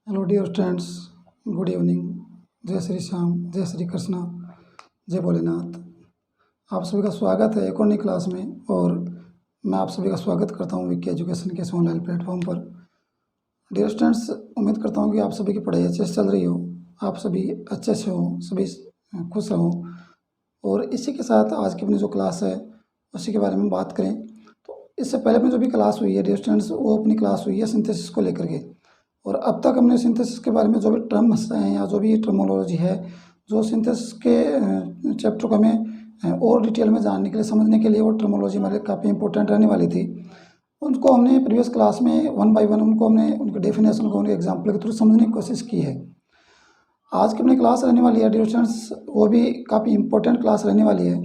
Hello dear students, good evening. जय श्री श्याम, जय श्री कृष्णा, जय भोलेनाथ। आप सभी का स्वागत है एक और नई क्लास में। और मैं आप सभी का स्वागत करता हूँ विकी एजुकेशन के इस ऑनलाइन प्लेटफॉर्म पर। डियर स्टूडेंट्स, उम्मीद करता हूँ कि आप सभी की पढ़ाई अच्छे से चल रही हो, आप सभी अच्छे से हो, सभी खुश रहो। और इसी के साथ आज की अपनी जो क्लास है उसी के बारे में बात करें। तो इससे पहले अपनी जो भी क्लास हुई है डियर स्टूडेंट्स, वो अपनी क्लास हुई है सिंथेसिस को लेकर के। और अब तक हमने सिंथेसिस के बारे में जो भी टर्म्स हैं या जो भी टर्मोलॉजी है, जो सिंथेसिस के चैप्टर को हमें और डिटेल में जानने के लिए, समझने के लिए वो टर्मोलॉजी हमारे काफ़ी इंपॉर्टेंट रहने वाली थी। उनको हमने प्रीवियस क्लास में वन बाय वन उनको हमने उनके डेफिनेशन को, उनके एग्जाम्पल के थ्रू समझने की कोशिश की है। आज की अपनी क्लास रहने वाली है डियर स्टूडेंट्स, वो भी काफ़ी इंपॉर्टेंट क्लास रहने वाली है,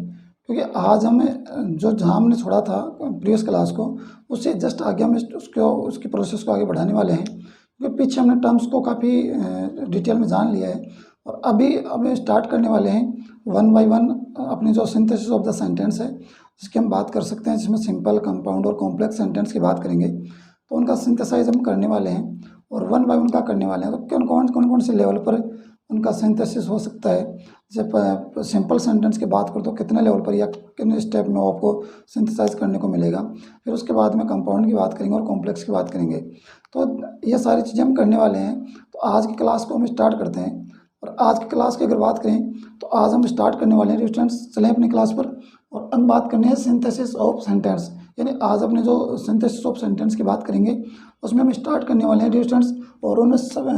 क्योंकि आज हम जो जहाँ हमने छोड़ा था प्रीवियस क्लास को, उससे जस्ट आगे हम उसकी प्रोसेस को आगे बढ़ाने वाले हैं। क्योंकि पीछे हमने टर्म्स को काफ़ी डिटेल में जान लिया है और अभी स्टार्ट करने वाले हैं वन बाय वन अपनी जो सिंथेसिस ऑफ द सेंटेंस है, जिसकी हम बात कर सकते हैं, जिसमें सिंपल, कंपाउंड और कॉम्प्लेक्स सेंटेंस की बात करेंगे। तो उनका सिंथेसाइज हम करने वाले हैं और वन बाय वन का करने वाले हैं। तो कौन कौन से लेवल पर उनका सिंथेसिस हो सकता है। जैसे सिंपल सेंटेंस की बात करो तो कितने लेवल पर या कितने स्टेप में आपको सिंथेसाइज करने को मिलेगा। फिर उसके बाद में कंपाउंड की बात करेंगे और कॉम्प्लेक्स की बात करेंगे। तो ये सारी चीज़ें हम करने वाले हैं। तो आज की क्लास को हम स्टार्ट करते हैं। और आज की क्लास की अगर बात करें तो आज हम स्टार्ट करने वाले हैं स्टूडेंट्स, चलें अपनी क्लास पर। और हम बात करनी है सिंथेसिस ऑफ सेंटेंस, यानी आज अपने जो सिंथेसिस ऑफ सेंटेंस की बात करेंगे उसमें हम स्टार्ट करने वाले हैं स्टूडेंट्स। और उनमें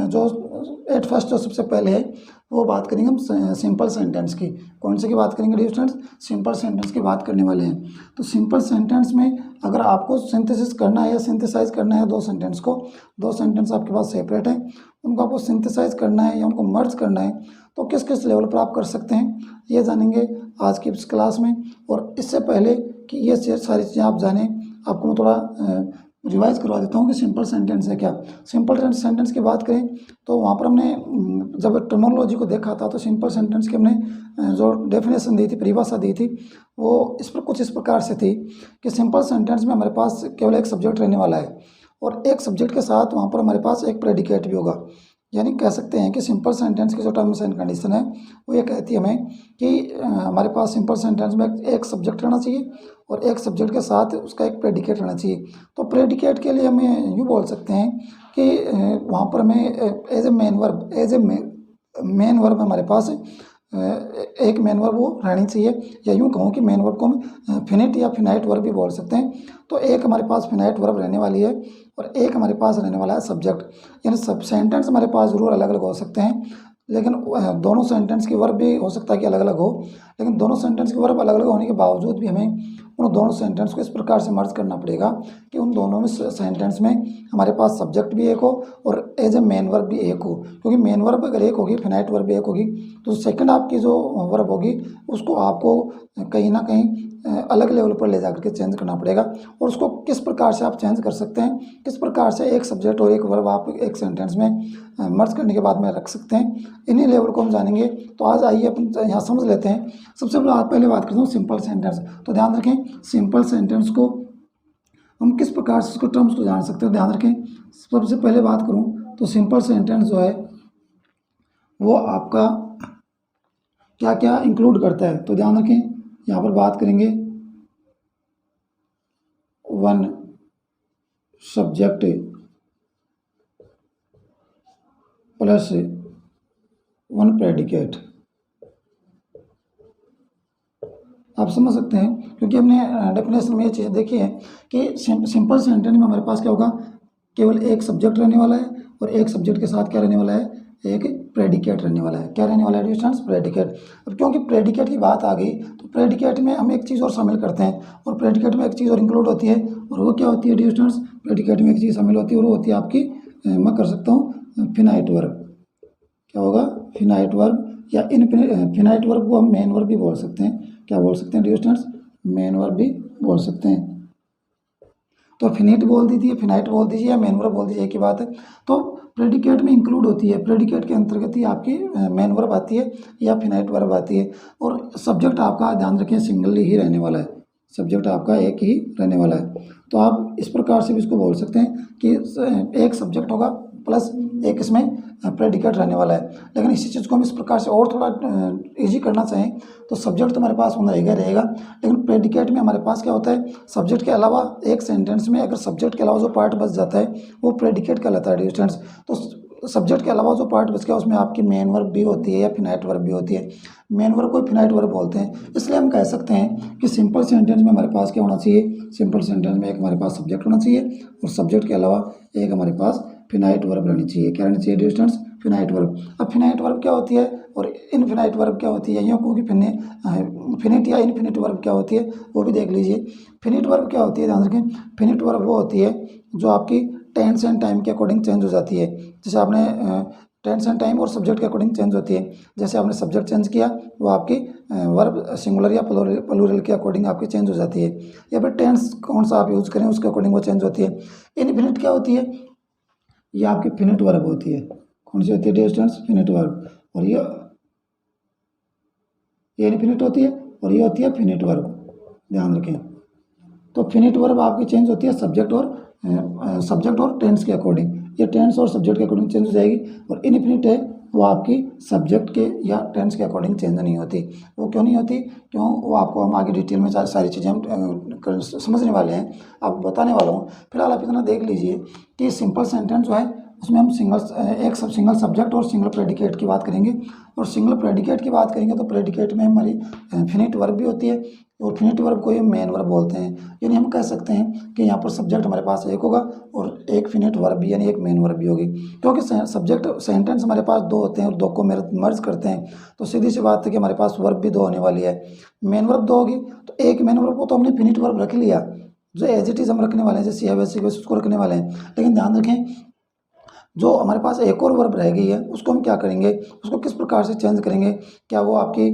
जो एट फर्स्ट जो सबसे पहले है वो बात करेंगे हम सिंपल सेंटेंस की। कौन से की बात करेंगे डियर स्टूडेंट्स? सिंपल सेंटेंस की बात करने वाले हैं। तो सिंपल सेंटेंस में अगर आपको सिंथेसिस करना है या सिंथेसाइज करना है दो सेंटेंस को, दो सेंटेंस आपके पास सेपरेट हैं, उनको आपको सिंथेसाइज करना है या उनको मर्ज करना है, तो किस किस लेवल पर आप कर सकते हैं ये जानेंगे आज की इस क्लास में। और इससे पहले कि ये सारी चीज़ें आप जानें, आपको मैं थोड़ा रिवाइज करवा देता हूँ कि सिंपल सेंटेंस है क्या। सिंपल सेंटेंस की बात करें तो वहाँ पर हमने जब टर्मिनोलॉजी को देखा था तो सिंपल सेंटेंस की हमने जो डेफिनेशन दी थी, परिभाषा दी थी, वो कुछ इस प्रकार से थी कि सिंपल सेंटेंस में हमारे पास केवल एक सब्जेक्ट रहने वाला है और एक सब्जेक्ट के साथ वहाँ पर हमारे पास एक प्रेडिकेट भी होगा। यानी कह सकते हैं कि सिंपल सेंटेंस की जो टर्म्स एंड कंडीशन है वो ये कहती है हमें कि हमारे पास सिंपल सेंटेंस में एक सब्जेक्ट रहना चाहिए और एक सब्जेक्ट के साथ उसका एक प्रेडिकेट रहना चाहिए। तो प्रेडिकेट के लिए हमें यूँ बोल सकते हैं कि वहाँ पर हमें एज ए मेन वर्ब हमारे पास एक मेन वर्ब वो रहनी चाहिए, या यूँ कहूँ कि मेन वर्ब को हम फिनिट या फिनाइट वर्ब भी बोल सकते हैं। तो एक हमारे पास फिनाइट वर्ब रहने वाली है और एक हमारे पास रहने वाला है सब्जेक्ट। यानी सब सेंटेंस हमारे पास जरूर अलग अलग हो सकते हैं, लेकिन दोनों सेंटेंस की वर्ब भी हो सकता है कि अलग अलग हो, लेकिन दोनों सेंटेंस की वर्ब अलग अलग होने के बावजूद भी हमें उन दोनों सेंटेंस को इस प्रकार से मर्ज करना पड़ेगा कि उन दोनों में सेंटेंस में हमारे पास सब्जेक्ट भी एक हो और एज ए मेन वर्ब भी एक हो। क्योंकि मेन वर्ब अगर एक होगी, फिनाइट वर्ब भी एक होगी, तो सेकंड आपकी जो वर्ब होगी उसको आपको कहीं ना कहीं अलग लेवल पर ले जाकर के चेंज करना पड़ेगा। और उसको किस प्रकार से आप चेंज कर सकते हैं, किस प्रकार से एक सब्जेक्ट और एक वर्ब आप एक सेंटेंस में मर्ज करने के बाद में रख सकते हैं, इन्हीं लेवल को हम जानेंगे। तो आज आइए अपन यहाँ समझ लेते हैं। सबसे पहले बात करता हूँ सिंपल सेंटेंस। तो ध्यान रखें, सिंपल सेंटेंस को हम किस प्रकार से उसको टर्म्स को जान सकते हैं। ध्यान रखें, सबसे पहले बात करूँ तो सिंपल सेंटेंस जो है वो आपका क्या क्या इंक्लूड करता है। तो ध्यान रखें, यहाँ पर बात करेंगे one subject plus one predicate. आप समझ सकते हैं, क्योंकि हमने डेफिनेशन में ये चीज़ देखी है कि सिंपल सेंटेंस में हमारे पास क्या होगा, केवल एक सब्जेक्ट रहने वाला है और एक सब्जेक्ट के साथ क्या रहने वाला है, एक प्रेडिकेट रहने वाला है। क्या रहने वाला है डिस्टेंस? प्रेडिकेट। अब क्योंकि प्रेडिकेट की बात आ गई तो प्रेडिकेट में हम एक चीज़ और शामिल करते हैं और प्रेडिकेट में एक चीज़ और इंक्लूड होती है, और वो क्या होती है डिस्टेंस? प्रेडिकेट में एक चीज़ शामिल होती है और वो होती है आपकी, मैं कर सकता हूँ फिनाइट वर्ब। क्या होगा? फिनाइट वर्ब, या फिनाइट वर्ब को हम मेन वर्ब भी बोल सकते हैं। क्या बोल सकते हैं डिस्टेंस? मेन वर्ब भी बोल सकते हैं। तो फिनिट बोल दीजिए, फिनाइट बोल दीजिए या मेन वर्ब बोल दीजिए, एक ही बात है। तो प्रेडिकेट में इंक्लूड होती है, प्रेडिकेट के अंतर्गत ही आपकी मेन वर्ब आती है या फिनाइट वर्ब आती है। और सब्जेक्ट आपका ध्यान रखें सिंगल ही रहने वाला है, सब्जेक्ट आपका एक ही रहने वाला है। तो आप इस प्रकार से भी इसको बोल सकते हैं कि एक सब्जेक्ट होगा प्लस एक इसमें प्रेडिकेट रहने वाला है। लेकिन इसी चीज़ को हम इस प्रकार से और थोड़ा ईजी करना चाहें तो सब्जेक्ट तो हमारे पास होना रहेगा, लेकिन प्रेडिकेट में हमारे पास क्या होता है, सब्जेक्ट के अलावा एक सेंटेंस में अगर सब्जेक्ट के अलावा जो पार्ट बच जाता है वो प्रेडिकेट कहलाता है स्टूडेंट्स। तो सब्जेक्ट के अलावा जो पार्ट बच गया उसमें आपकी मेन वर्ब भी होती है या फिनाइट वर्ब भी होती है। मेन वर्ब को फिनाइट वर्ब बोलते हैं। इसलिए हम कह सकते हैं कि सिंपल सेंटेंस में हमारे पास क्या होना चाहिए, सिंपल सेंटेंस में एक हमारे पास सब्जेक्ट होना चाहिए और सब्जेक्ट के अलावा एक हमारे पास फिनाइट वर्ब रहनी चाहिए। क्या रहनी चाहिए स्टूडेंट्स, फिनाइट वर्ब। अब फिनाइट वर्ब क्या होती है और इनफिनाइट वर्ब क्या होती है, यूँ क्योंकि फिनिट या इनफिनिट वर्ब क्या होती है वो भी देख लीजिए। फिनिट वर्ब क्या होती है, ध्यान रखें, फिनिट वर्ब वो होती है जो आपकी टेंस एंड टाइम के अकॉर्डिंग चेंज हो जाती है। जैसे आपने टेंस एंड टाइम और सब्जेक्ट के अकॉर्डिंग चेंज होती है। जैसे आपने सब्जेक्ट चेंज किया वो आपकी वर्ब सिंगुलर या प्लूरल के अकॉर्डिंग आपकी चेंज हो जाती है, या फिर टेंस कौन सा आप यूज़ करें उसके अकॉर्डिंग वो चेंज होती है। इनफिनिट क्या होती है, ये आपकी फिनिट वर्ब होती है। कौन सी होती है डियर स्टूडेंट्स, फिनिट वर्ब। और ये इनफिनिट होती है और ये होती है फिनिट वर्ब, ध्यान रखें। तो फिनिट वर्ब आपकी चेंज होती है सब्जेक्ट और टेंस के अकॉर्डिंग, ये टेंस और सब्जेक्ट के अकॉर्डिंग चेंज हो जाएगी। और इनफिनिट है वो आपकी सब्जेक्ट के या टेंस के अकॉर्डिंग चेंज नहीं होती। वो क्यों नहीं होती, क्यों, वो आपको हम आगे डिटेल में सारी चीज़ें हम समझने वाले हैं, आपको बताने वाला हूँ। फिलहाल आप इतना देख लीजिए कि सिंपल सेंटेंस जो है उसमें हम सिंगल सब्जेक्ट और सिंगल प्रेडिकेट की बात करेंगे। और सिंगल प्रेडिकेट की बात करेंगे तो प्रेडिकेट में हमारी फिनिट वर्ब भी होती है और फिनिट वर्ब को ही मेन वर्ब बोलते हैं। यानी हम कह सकते हैं कि यहाँ पर सब्जेक्ट हमारे पास एक होगा और एक फिनिट वर्ब भी यानी एक मेन वर्ब भी होगी। क्योंकि सब्जेक्ट सेंटेंस हमारे पास दो होते हैं और दो को मर्ज करते हैं, तो सीधी सी बात है कि हमारे पास वर्ब भी दो होने वाली है। मेन वर्ब दो होगी तो एक मेन वर्ब को तो हमने फिनिट वर्ब रख लिया, जो एज इट इज़ हम रखने वाले हैं, जैसे है वैसे उसको रखने वाले हैं। लेकिन ध्यान रखें जो हमारे पास एक और वर्ब रह गई है उसको हम क्या करेंगे, उसको किस प्रकार से चेंज करेंगे, क्या वो आपकी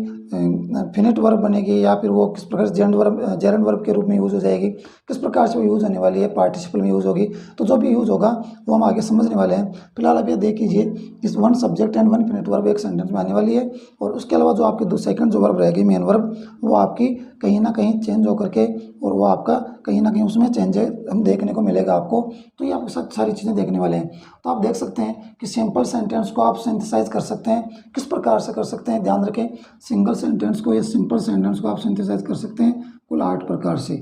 फिनिट वर्ब बनेगी या फिर वो किस प्रकार से जेरेंड वर्ब के रूप में यूज़ हो जाएगी, किस प्रकार से वो यूज़ होने वाली है, पार्टिसिपल में यूज़ होगी। तो जो भी यूज़ होगा वो हम आगे समझने वाले हैं। फिलहाल आप ये देख लीजिए इस one subject and one finite verb एक सेंटेंस में आने वाली है। और उसके अलावा जो आपकी सेकंड जो वर्ब रहेगी मेन वर्ब, वो आपकी कहीं ना कहीं चेंज होकर के और वो आपका कहीं ना कहीं उसमें चेंज हम देखने को मिलेगा आपको। तो ये आपको सारी चीज़ें देखने वाले हैं। तो आप देख सकते हैं कि सिंपल सेंटेंस को आप सिंथेसाइज कर सकते हैं, किस प्रकार से कर सकते हैं, ध्यान रखें सिंगल सेंटेंस को या सिंपल सेंटेंस को आप सिंथेसाइज कर सकते हैं कुल 8 प्रकार से।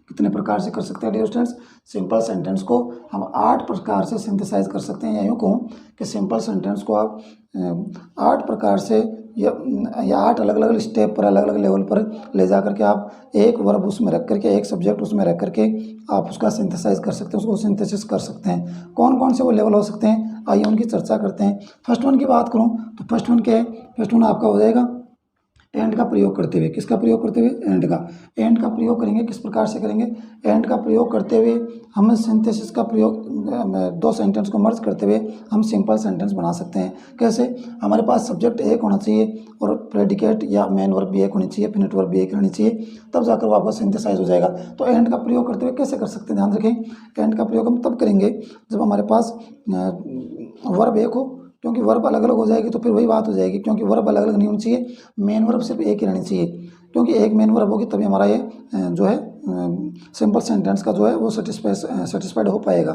कितने प्रकार से कर सकते हैं डियर स्टूडेंट्स, सिंपल सेंटेंस को हम 8 प्रकार से सिंथेसाइज कर सकते हैं। या यूँ कहूँ कि सिंपल सेंटेंस को आप 8 प्रकार से या 8 अलग अलग स्टेप पर, अलग अलग लेवल पर ले जा करके आप एक वर्ब उसमें रख करके, एक सब्जेक्ट उसमें रख करके आप उसका सिंथेसाइज कर सकते हैं, उसको सिंथेसिस कर सकते हैं। कौन कौन से वो लेवल हो सकते हैं, आइए उनकी चर्चा करते हैं। फर्स्ट वन की बात करूँ तो फर्स्ट वन क्या है, फर्स्ट वन आपका हो जाएगा एंड का प्रयोग करते हुए। किसका प्रयोग करते हुए, एंड का। एंड का प्रयोग करेंगे, किस प्रकार से करेंगे, एंड का प्रयोग करते हुए हम सिंथेसिस का प्रयोग, दो सेंटेंस को मर्ज करते हुए हम सिंपल सेंटेंस बना सकते हैं। कैसे, हमारे पास सब्जेक्ट एक होना चाहिए और प्रेडिकेट या मेन वर्ब भी एक होनी चाहिए, फिनिट वर्ब भी एक रहनी चाहिए, तब जाकर वो आपका सिंथेसाइज हो जाएगा। तो एंड का प्रयोग करते हुए कैसे कर सकते हैं, ध्यान रखें एंड का प्रयोग हम तब करेंगे जब हमारे पास वर्ब एक हो, क्योंकि वर्ब अलग अलग हो जाएगी तो फिर वही बात हो जाएगी, क्योंकि वर्ब अलग अलग नहीं होनी चाहिए, मेन वर्ब सिर्फ एक ही रहनी चाहिए। क्योंकि एक मेन वर्ब होगी तभी हमारा ये जो है सिंपल सेंटेंस का जो है वो सेटिस्फाइड हो पाएगा।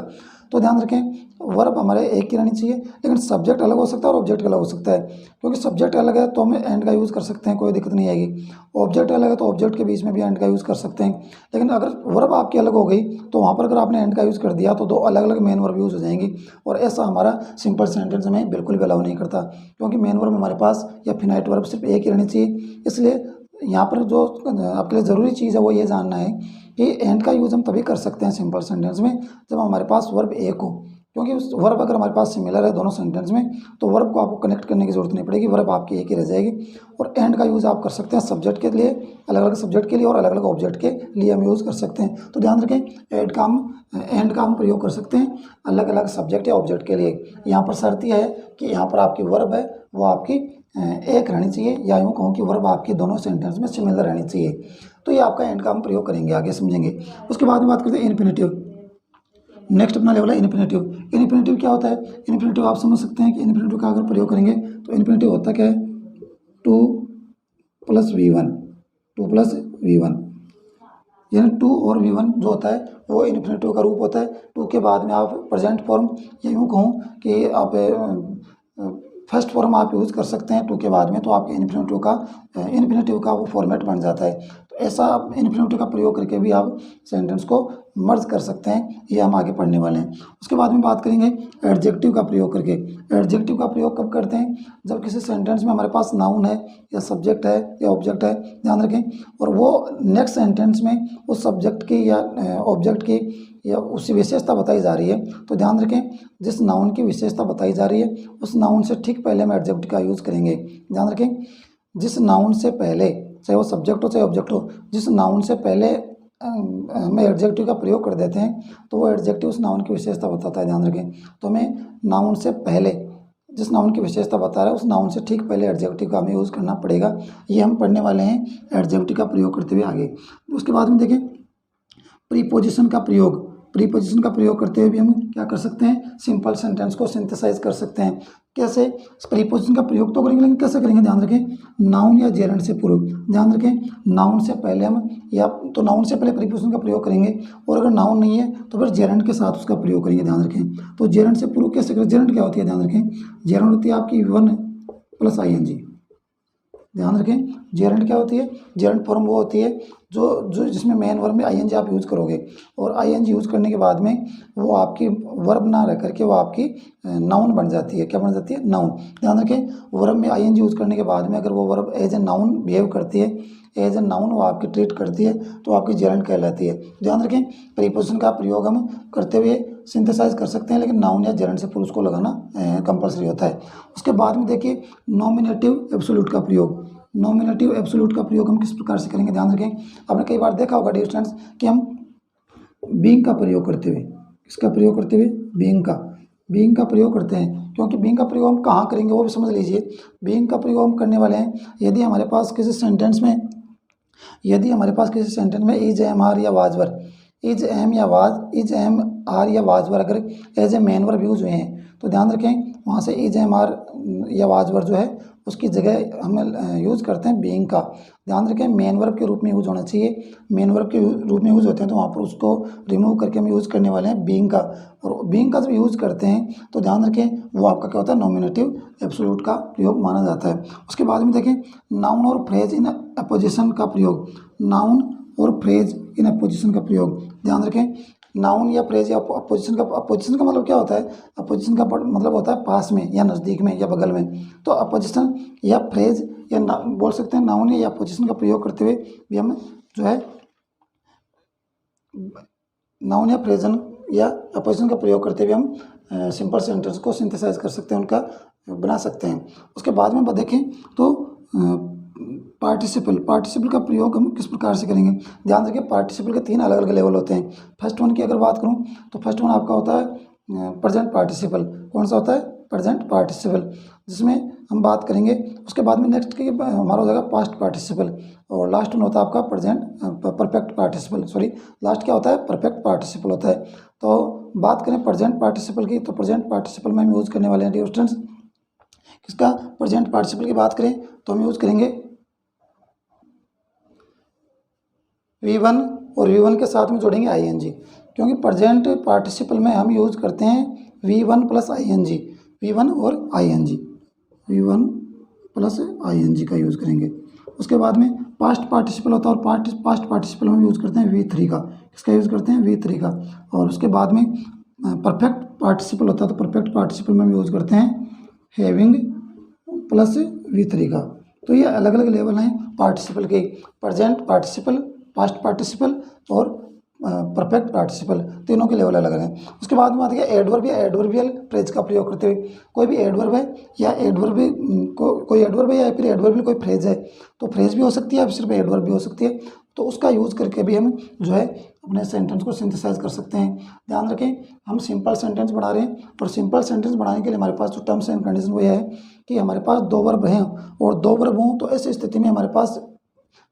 तो ध्यान रखें वर्ब हमारे एक ही रहनी चाहिए, लेकिन सब्जेक्ट अलग हो सकता है और ऑब्जेक्ट अलग हो सकता है। क्योंकि सब्जेक्ट अलग है तो हम एंड का यूज़ कर सकते हैं, कोई दिक्कत नहीं आएगी। ऑब्जेक्ट अलग है तो ऑब्जेक्ट के बीच में भी एंड का यूज़ कर सकते हैं। लेकिन अगर वर्ब आपकी अलग हो गई तो वहाँ पर अगर आपने एंड का यूज़ कर दिया तो दो अलग अलग मेन वर्ब यूज़ हो जाएंगी, और ऐसा हमारा सिंपल सेंटेंस में बिल्कुल भी अलाउ नहीं करता। क्योंकि मेन वर्ब हमारे पास या फिनाइट वर्ब सिर्फ एक ही रहनी चाहिए। इसलिए यहाँ पर जो आपके लिए ज़रूरी चीज़ है वो ये जानना है कि एंड का यूज़ हम तभी कर सकते हैं सिंपल सेंटेंस में जब हमारे पास वर्ब एक हो। क्योंकि उस वर्ब अगर हमारे पास सिमिलर है दोनों सेंटेंस में तो वर्ब को आपको कनेक्ट करने की जरूरत नहीं पड़ेगी, वर्ब आपकी एक ही रह जाएगी। और एंड का यूज़ आप कर सकते हैं सब्जेक्ट के लिए, अलग अलग सब्जेक्ट के लिए और अलग अलग ऑब्जेक्ट के लिए हम यूज़ कर सकते हैं। तो ध्यान रखें एंड का हम प्रयोग कर सकते हैं अलग अलग सब्जेक्ट या ऑब्जेक्ट के लिए। यहाँ पर शर्त यह है कि यहाँ पर आपकी वर्ब है वो आपकी एक रहनी चाहिए, या यूँ कहूँ कि वर्ब आपकी दोनों सेंटेंस में सिमिलर रहनी चाहिए। तो ये आपका एंड का हम प्रयोग करेंगे, आगे समझेंगे। उसके बाद में बात करते हैं इन्फिनेटिव। नेक्स्ट अपना लेवल है इन्फिनेटिव। इन्फिनेटिव क्या होता है, इन्फिनेटिव आप समझ सकते हैं कि इन्फिनेटिव का अगर प्रयोग करेंगे तो इन्फिनेटिव होता क्या है, 2 + V1, 2 + V1। यानी टू और V1 जो होता है वो इन्फिनेटिव का रूप होता है। टू के बाद में आप प्रेजेंट फॉर्म, या यूँ कहूँ कि आप फर्स्ट फॉर्म आप यूज़ कर सकते हैं टू के बाद में, तो आपके इन्फिनेटिव का वो फॉर्मेट बन जाता है। तो ऐसा आप इन्फिनेटिव का प्रयोग करके भी आप सेंटेंस को मर्ज कर सकते हैं, ये हम आगे पढ़ने वाले हैं। उसके बाद में बात करेंगे एडजेक्टिव का प्रयोग करके। एडजेक्टिव का प्रयोग कब करते हैं? जब किसी सेंटेंस में हमारे पास नाउन है या सब्जेक्ट है या ऑब्जेक्ट है, ध्यान रखें, और वो नेक्स्ट सेंटेंस में उस सब्जेक्ट की या ऑब्जेक्ट की या उसकी विशेषता बताई जा रही है। तो ध्यान रखें, जिस नाउन की विशेषता बताई जा रही है उस नाउन से ठीक पहले हम एडजेक्टिव का यूज़ करेंगे। ध्यान रखें, जिस नाउन से पहले, चाहे वो सब्जेक्ट हो चाहे ऑब्जेक्ट हो, जिस नाउन से पहले हम एडजेक्टिव का प्रयोग कर देते हैं तो वो एडजेक्टिव उस नाउन की विशेषता बताता है। ध्यान रखें, तो हमें नाउन से पहले जिस नाउन की विशेषता बता रहा है उस नाउन से ठीक पहले एडजेक्टिव का हमें यूज़ करना पड़ेगा। ये हम पढ़ने वाले हैं एडजेक्टिव का प्रयोग करते हुए आगे। उसके बाद में देखें प्रीपोजिशन का प्रयोग। प्रीपोजिशन का प्रयोग करते हुए भी हम क्या कर सकते हैं? सिंपल सेंटेंस को सिंथेसाइज कर सकते हैं। कैसे? प्रीपोजिशन का प्रयोग तो करेंगे, लेकिन कैसे करेंगे? ध्यान रखें, नाउन या जेरेंड से पूर्व। ध्यान रखें, नाउन से पहले हम या तो नाउन से पहले प्रीपोजिशन का प्रयोग करेंगे, और अगर नाउन नहीं है तो फिर जेरेंड के साथ उसका प्रयोग करेंगे। ध्यान रखें, तो जेरेंड से पूर्व कैसे करें? जेरेंड क्या होती है? ध्यान रखें, जेरेंड होती है आपकी V1 + ING। ध्यान रखें, जेरेंड क्या होती है? जेरेंड फॉर्म वो होती है जो जिसमें मेन वर्ब में ING आप यूज़ करोगे, और ING यूज़ करने के बाद में वो आपकी वर्ब ना रह करके वो आपकी नाउन बन जाती है। क्या बन जाती है? नाउन। ध्यान रखें, वर्ब में ING यूज़ करने के बाद में अगर वो verb as a noun behave करती है, एज ए नाउन वो आपकी ट्रीट करती है, तो आपकी जेरेंड कहलाती है। ध्यान रखें, प्रीपोजिशन का प्रयोग हम करते हुए सिंथेसाइज कर सकते हैं, लेकिन नाउन या जेरेंड से पूर्व उसको लगाना कंपल्सरी होता है। उसके बाद में देखिए नॉमिनेटिव एब्सोल्यूट का प्रयोग। नॉमिनेटिव एब्सोल्यूट का प्रयोग हम किस प्रकार से करेंगे? ध्यान रखें, आपने कई बार देखा होगा डियर स्टूडेंट्स कि हम बीइंग का प्रयोग करते हुए, किसका प्रयोग करते हुए? बीइंग का प्रयोग करते हैं, क्योंकि बीइंग का प्रयोग हम कहाँ करेंगे वो भी समझ लीजिए। बीइंग का प्रयोग हम करने वाले हैं यदि हमारे पास किसी सेंटेंस में इज, एम, आर या was were, is, am are या वाज वर अगर as a main verb use हुए हैं, तो ध्यान रखें वहाँ से इज, एम, आर या वाज वर जो है उसकी जगह हम यूज़ करते हैं बीइंग का। ध्यान रखें, मेन वर्ब के रूप में यूज़ होना चाहिए। मेन वर्ब के रूप में यूज़ होते हैं तो वहाँ पर उसको रिमूव करके हम यूज़ करने वाले हैं बीइंग का। और बीइंग का जब यूज़ करते हैं तो ध्यान रखें वो आपका क्या होता है? नॉमिनेटिव एब्सोल्यूट का प्रयोग माना जाता है। उसके बाद में देखें नाउन और फ्रेज इन अपोजिशन का प्रयोग। नाउन और फ्रेज इन अपोजिशन का प्रयोग। ध्यान रखें, नाउन या फ्रेज या अपोजिशन का मतलब क्या होता है? अपोजिशन का मतलब होता है पास में या नज़दीक में या बगल में। तो अपोजिशन या फ्रेज या बोल सकते हैं नाउन या अपोजिशन का प्रयोग करते हुए भी हम जो है नाउन या फ्रेजन या अपोजिशन का प्रयोग करते हुए हम सिंपल सेंटेंस को सिंथेसाइज कर सकते हैं, उनका बना सकते हैं। उसके बाद में देखें तो पार्टिसिपल का प्रयोग हम किस प्रकार से करेंगे? ध्यान रखिए, पार्टिसिपल के 3 अलग अलग लेवल होते हैं। फर्स्ट वन की अगर बात करूं तो फर्स्ट वन आपका होता है प्रेजेंट पार्टिसिपल। कौन सा होता है? प्रेजेंट पार्टिसिपल, जिसमें हम बात करेंगे। उसके बाद में नेक्स्ट की हमारा हो जाएगा पास्ट पार्टिसिपल, और लास्ट वन होता है आपका परफेक्ट पार्टिसिपल। सॉरी, लास्ट क्या होता है? परफेक्ट पार्टिसिपल होता है। तो बात करें प्रेजेंट पार्टिसिपल की, तो प्रेजेंट पार्टिसिपल में हम यूज़ करने वाले हैं डियर स्टूडेंट्स किसका? प्रेजेंट पार्टिसिपल की बात करें तो हम यूज़ करेंगे V1, और V1 के साथ में जोड़ेंगे ING, क्योंकि प्रेजेंट पार्टिसिपल में हम यूज़ करते हैं V1 + ING। V1 और ING, V1 + ING का यूज़ करेंगे। उसके बाद में पास्ट पार्टिसिपल होता है, और पास्ट पार्टिसिपल में यूज़ करते हैं V3 का। किसका यूज़ करते हैं? V3 का। और उसके बाद में परफेक्ट पार्टिसिपल होता है, तो परफेक्ट पार्टिसिपल में हम यूज़ करते हैं हैविंग + V3 का। तो ये अलग अलग लेवल हैं पार्टिसिपल के, प्रेजेंट पार्टिसिपल, पास्ट पार्टिसिपल और परफेक्ट पार्टिसिपल, तीनों के लेवल अलग हैं। उसके बाद में आती है एडवर्ब या एडवर्बियल फ्रेज का प्रयोग करते हुए। कोई भी एडवर्ब है या कोई एडवर्ब है या फिर एडवर्बियल कोई फ्रेज है, तो फ्रेज भी हो सकती है या सिर्फ एडवर्ब भी हो सकती है, तो उसका यूज़ करके भी हम जो है अपने सेंटेंस को सिंथेसाइज कर सकते हैं। ध्यान रखें, हम सिंपल सेंटेंस बना रहे हैं, और सिंपल सेंटेंस बनाने के लिए हमारे पास जो टर्म्स एंड कंडीशन वो है कि हमारे पास 2 वर्ब हैं, और 2 वर्ब हों तो ऐसी स्थिति में हमारे पास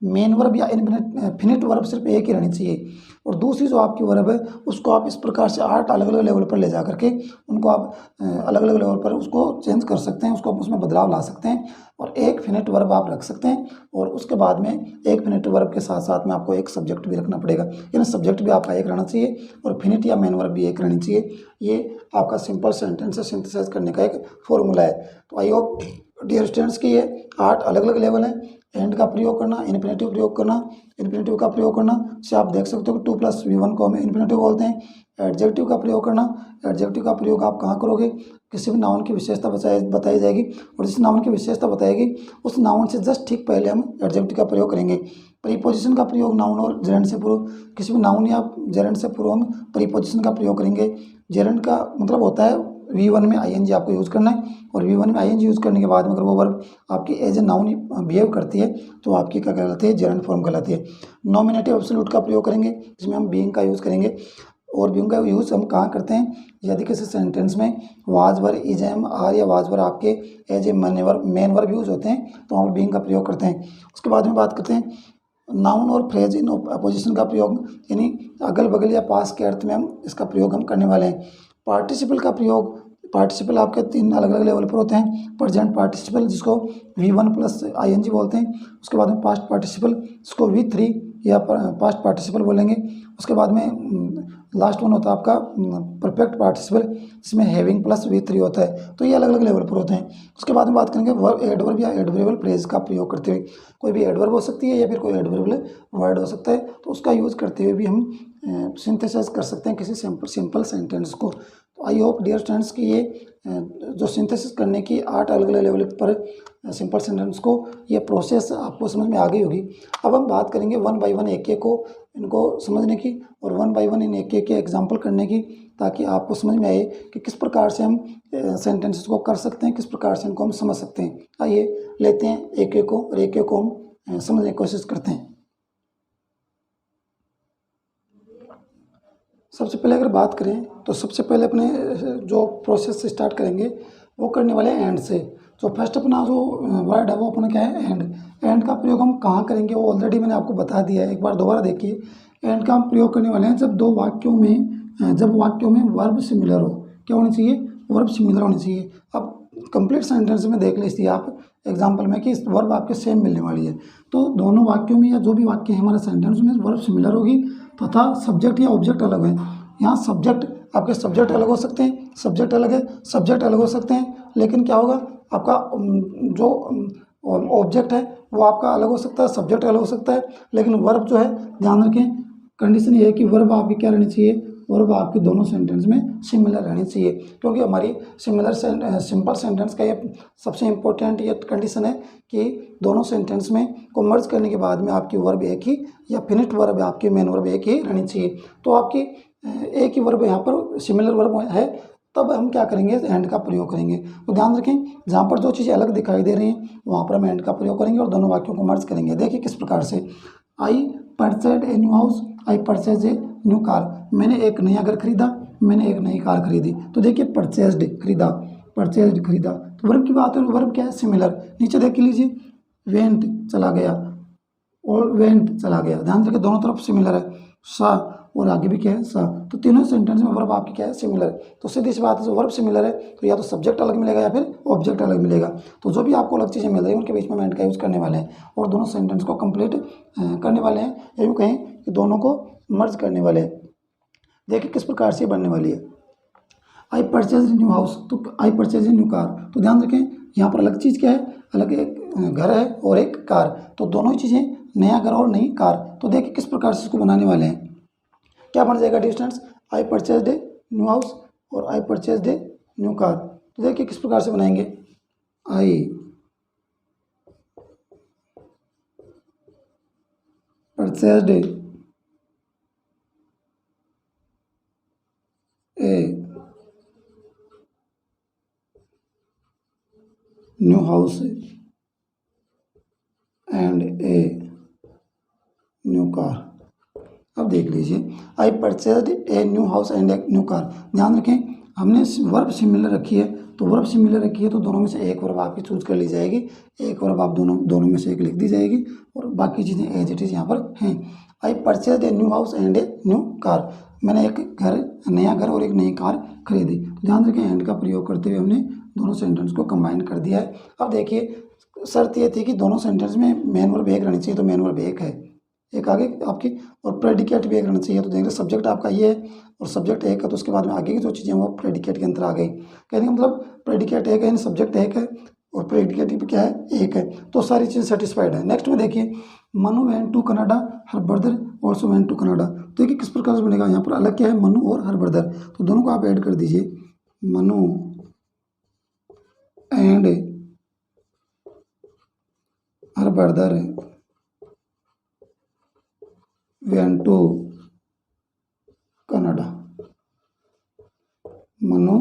मेन वर्ब या इनफिनिट वर्ब सिर्फ एक ही रहनी चाहिए। और दूसरी जो आपकी वर्ब है उसको आप इस प्रकार से 8 अलग अलग लेवल पर ले जा करके उनको आप अलग अलग लेवल पर उसको चेंज कर सकते हैं, उसको आप उसमें बदलाव ला सकते हैं और एक फिनिट वर्ब आप रख सकते हैं। और उसके बाद में एक फिनिट वर्ब के साथ साथ में आपको एक सब्जेक्ट भी रखना पड़ेगा, यानी सब्जेक्ट भी आपका एक रहना चाहिए और फिनिट या मेन वर्ब भी एक रहनी चाहिए। ये आपका सिंपल सेंटेंस सिंथेसाइज करने का एक फॉर्मूला है। तो आई होप डियर स्टूडेंट्स की ये 8 अलग अलग लेवल हैं। एंड का प्रयोग करना, इन्फिनेटिव प्रयोग करना, इन्फिनेटिव का प्रयोग करना से आप देख सकते हो कि 2+V1 को हम इन्फिनेटिव बोलते हैं। एडजेक्टिव का प्रयोग करना, एडजेक्टिव का प्रयोग आप कहाँ करोगे, किसी भी नाउन की विशेषता बताई जाएगी और जिस नाउन की विशेषता बताएगी उस नाउन से जस्ट ठीक पहले हम एडजेक्टिव का प्रयोग करेंगे। प्रीपोजिशन का प्रयोग नाउन और जेरेंड से पूर्व, किसी भी नाउन या जेरेंड से पूर्व हम प्रीपोजिशन का प्रयोग करेंगे। जेरेंड का मतलब होता है V1 में ING आपको यूज़ करना है और V1 में ING यूज़ करने के बाद में अगर वो वर्ब आपकी एज ए नाउन बिहेव करती है तो आपकी क्या कहलाती है, जेरेंड फॉर्म कहलाती है। नॉमिनेटिव एब्सोल्यूट का प्रयोग करेंगे जिसमें हम बीइंग का यूज़ करेंगे और बीइंग का यूज़ हम कहाँ करते हैं, यदि किसी सेंटेंस में was were, is, am, are या वाज वर आपके as a main verb use होते हैं तो हम बीइंग का प्रयोग करते हैं। उसके बाद में बात करते हैं नाउन और फ्रेज इन अपोजिशन का प्रयोग, यानी अगल बगल या पास के अर्थ में हम इसका प्रयोग हम करने वाले हैं। पार्टिसिपल का प्रयोग, पार्टिसिपल आपके 3 अलग अलग लेवल पर होते हैं। प्रेजेंट पार्टिसिपल जिसको V1 + ING बोलते हैं, उसके बाद में पास्ट पार्टिसिपल जिसको V3 या पास्ट पार्टिसिपल बोलेंगे। उसके बाद में लास्ट वन होता है आपका परफेक्ट पार्टिसिपल जिसमें हैविंग + V3 होता है। तो ये अलग अलग लेवल पर होते हैं। उसके बाद में बात करेंगे एडवर्ब या एडवर्बियल फ्रेज का प्रयोग करते हुए, कोई भी एडवर्ब हो सकती है या फिर कोई एडवर्बियल वर्ड हो सकता है, तो उसका यूज़ करते हुए भी हम सिंथेसाइज कर सकते हैं किसी सिंपल सेंटेंस को। तो आई होप डियर स्टूडेंट्स कि ये जो सिंथेसिस करने की 8 अलग अलग लेवल पर सिंपल सेंटेंस को, ये प्रोसेस आपको समझ में आ गई होगी। अब हम बात करेंगे 1 बाय 1 एक एक को इनको समझने की और 1 बाय 1 इन एक एक के एग्जाम्पल करने की, ताकि आपको समझ में आए कि किस प्रकार से हम सेंटेंसेस को कर सकते हैं, किस प्रकार से इनको हम समझ सकते हैं। आइए लेते हैं एक एक को और एक एक को हम समझने की कोशिश करते हैं। सबसे पहले अगर बात करें तो सबसे पहले अपने जो प्रोसेस से स्टार्ट करेंगे वो करने वाले हैं एंड से। तो फर्स्ट अपना जो वर्ड है वो अपना क्या है, एंड। एंड का प्रयोग हम कहाँ करेंगे वो ऑलरेडी मैंने आपको बता दिया है, एक बार दोबारा देखिए। एंड का हम प्रयोग करने वाले हैं जब जब वाक्यों में वर्ब सिमिलर हो। क्या होनी चाहिए, वर्ब सिमिलर होनी चाहिए। अब कंप्लीट सेंटेंस में देख लीजिए आप एग्जाम्पल में कि वर्ब आपके सेम मिलने वाली है। तो दोनों वाक्यों में या जो भी वाक्य है हमारे सेंटेंस में वर्ब सिमिलर होगी तथा सब्जेक्ट या ऑब्जेक्ट अलग है। यहाँ सब्जेक्ट आपके सब्जेक्ट अलग हो सकते हैं, सब्जेक्ट अलग है, सब्जेक्ट अलग हो सकते हैं, लेकिन क्या होगा आपका जो ऑब्जेक्ट है वो आपका अलग हो सकता है, सब्जेक्ट अलग हो सकता है, लेकिन वर्ब जो है ध्यान रखें कंडीशन ये है कि वर्ब आपकी क्या रहनी चाहिए, वर्ब आपकी दोनों सेंटेंस में सिमिलर रहनी चाहिए। क्योंकि हमारी सिंपल सेंटेंस का ये सबसे इम्पोर्टेंट ये कंडीशन है कि दोनों सेंटेंस में को मर्ज करने के बाद में आपकी वर्ब एक ही या फिनिट वर्ब आपकी मेन वर्ब एक ही रहनी चाहिए। तो आपकी एक ही वर्ब यहाँ पर सिमिलर वर्ब है, तब हम क्या करेंगे, एंड का प्रयोग करेंगे। तो ध्यान रखें जहाँ पर जो चीज़ें अलग दिखाई दे रही हैं वहाँ पर हम एंड का प्रयोग करेंगे और दोनों वाक्यों को मर्ज करेंगे। देखिए किस प्रकार से, आई purchase a new house, I purchase a new car. मैंने एक नया घर खरीदा, मैंने एक नई कार खरीदी। तो देखिए परचेज्ड खरीदा, परचेज्ड खरीदा। तो वर्ब की बात है, वर्ब क्या है, सिमिलर। नीचे देख लीजिए वेंट चला गया और वेंट चला गया। ध्यान रखिए दोनों तरफ सिमिलर है, सा और आगे भी क्या है, सा। तो तीनों सेंटेंस में वर्ब आपकी क्या है, सिमिलर है। तो सीधी सी बात है, वर्ब सिमिलर है तो या तो सब्जेक्ट अलग मिलेगा या फिर ऑब्जेक्ट अलग मिलेगा। तो जो भी आपको अलग चीज़ें मिल रही हैं उनके बीच में एंड का यूज़ करने वाले हैं और दोनों सेंटेंस को कंप्लीट करने वाले हैं, या यूँ कहें कि दोनों को मर्ज करने वाले हैं। देखिए किस प्रकार से बनने वाली है। आई परचेज न्यू हाउस, तो आई परचेज न्यू कार। तो ध्यान रखें यहाँ पर अलग चीज़ क्या है, अलग एक घर है और एक कार, तो दोनों ही चीज़ें नया घर और नई कार। तो देखिए किस प्रकार से इसको बनाने वाले हैं। क्या बन जाएगा distance, I purchase a new house और I purchase a new car. तो देखिए किस प्रकार से बनाएंगे, I purchase a new house and a new car. अब देख लीजिए, I purchase a new house and a new car. ध्यान रखें हमने वर्ब सिमिलर रखी है, तो वर्ब सिमिलर रखी है तो दोनों में से एक वर्ब आपकी चूज कर ली जाएगी, एक वर्ब आप दोनों में से एक लिख दी जाएगी और बाकी चीज़ें एज इट इज़ यहाँ पर हैं। आई purchase a new house and a new car, मैंने एक नया घर और एक नई कार खरीदी। ध्यान रखें एंड का प्रयोग करते हुए हमने दोनों सेंटेंस को कंबाइन कर दिया है। अब देखिए शर्त ये थी कि दोनों सेंटेंस में मेन वर्ब एक रहनी चाहिए, तो मेन वर्ब एक है, एक आगे आपकी, और प्रेडिकेट भी एक रहना चाहिए। तो देखिए सब्जेक्ट आपका ये है और सब्जेक्ट एक है, तो उसके बाद में आगे की जो चीज़ें वो प्रेडिकेट के अंदर आ गई। कहने का मतलब प्रेडिकेट एक है यानी सब्जेक्ट एक है और प्रेडिकेट भी क्या है, एक है, तो सारी चीज़ सेटिस्फाइड है। नेक्स्ट में देखिए Manu went to Canada, her brother also went to Canada. तो देखिए किस प्रकार से बनेगा, यहाँ पर अलग क्या है, मनु और हर ब्रदर, तो दोनों को आप ऐड कर दीजिए, Manu and her brother went to Canada, Manu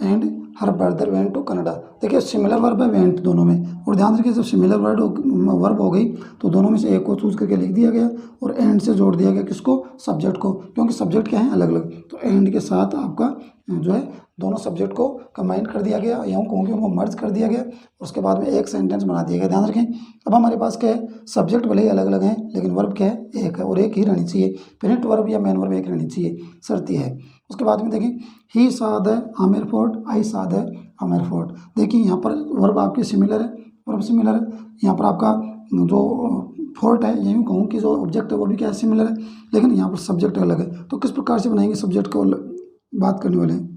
and her brother went to Canada. देखिए सिमिलर वर्ब है वेंट दोनों में, और ध्यान रखिए जब सिमिलर वर्ब हो गई तो दोनों में से एक को चूज करके लिख दिया गया और एंड से जोड़ दिया गया किसको, सब्जेक्ट को, क्योंकि सब्जेक्ट क्या है अलग अलग, तो एंड के साथ आपका जो है दोनों सब्जेक्ट को कंबाइन कर दिया गया, यूँ कहूँगी उनको मर्ज कर दिया गया, उसके बाद में एक सेंटेंस बना दिया गया। ध्यान रखें अब हमारे पास क्या है, सब्जेक्ट भले ही अलग अलग हैं लेकिन वर्ब क्या है, एक है और एक ही रहनी चाहिए, प्रिंट वर्ब या मेन वर्ब एक रहनी चाहिए, शर्त यह है। उसके बाद में देखें he saw the Amer fort, I saw the Amer fort. देखिए यहाँ पर वर्ब आपकी सिमिलर है, वर्ब सिमिलर है, यहाँ पर आपका जो फोर्ट है यही कहूँ कि जो ऑब्जेक्ट है वो भी क्या है, सिमिलर है, लेकिन यहाँ पर सब्जेक्ट अलग है। तो किस प्रकार से बनाएंगे, सब्जेक्ट को बात करने वाले हैं,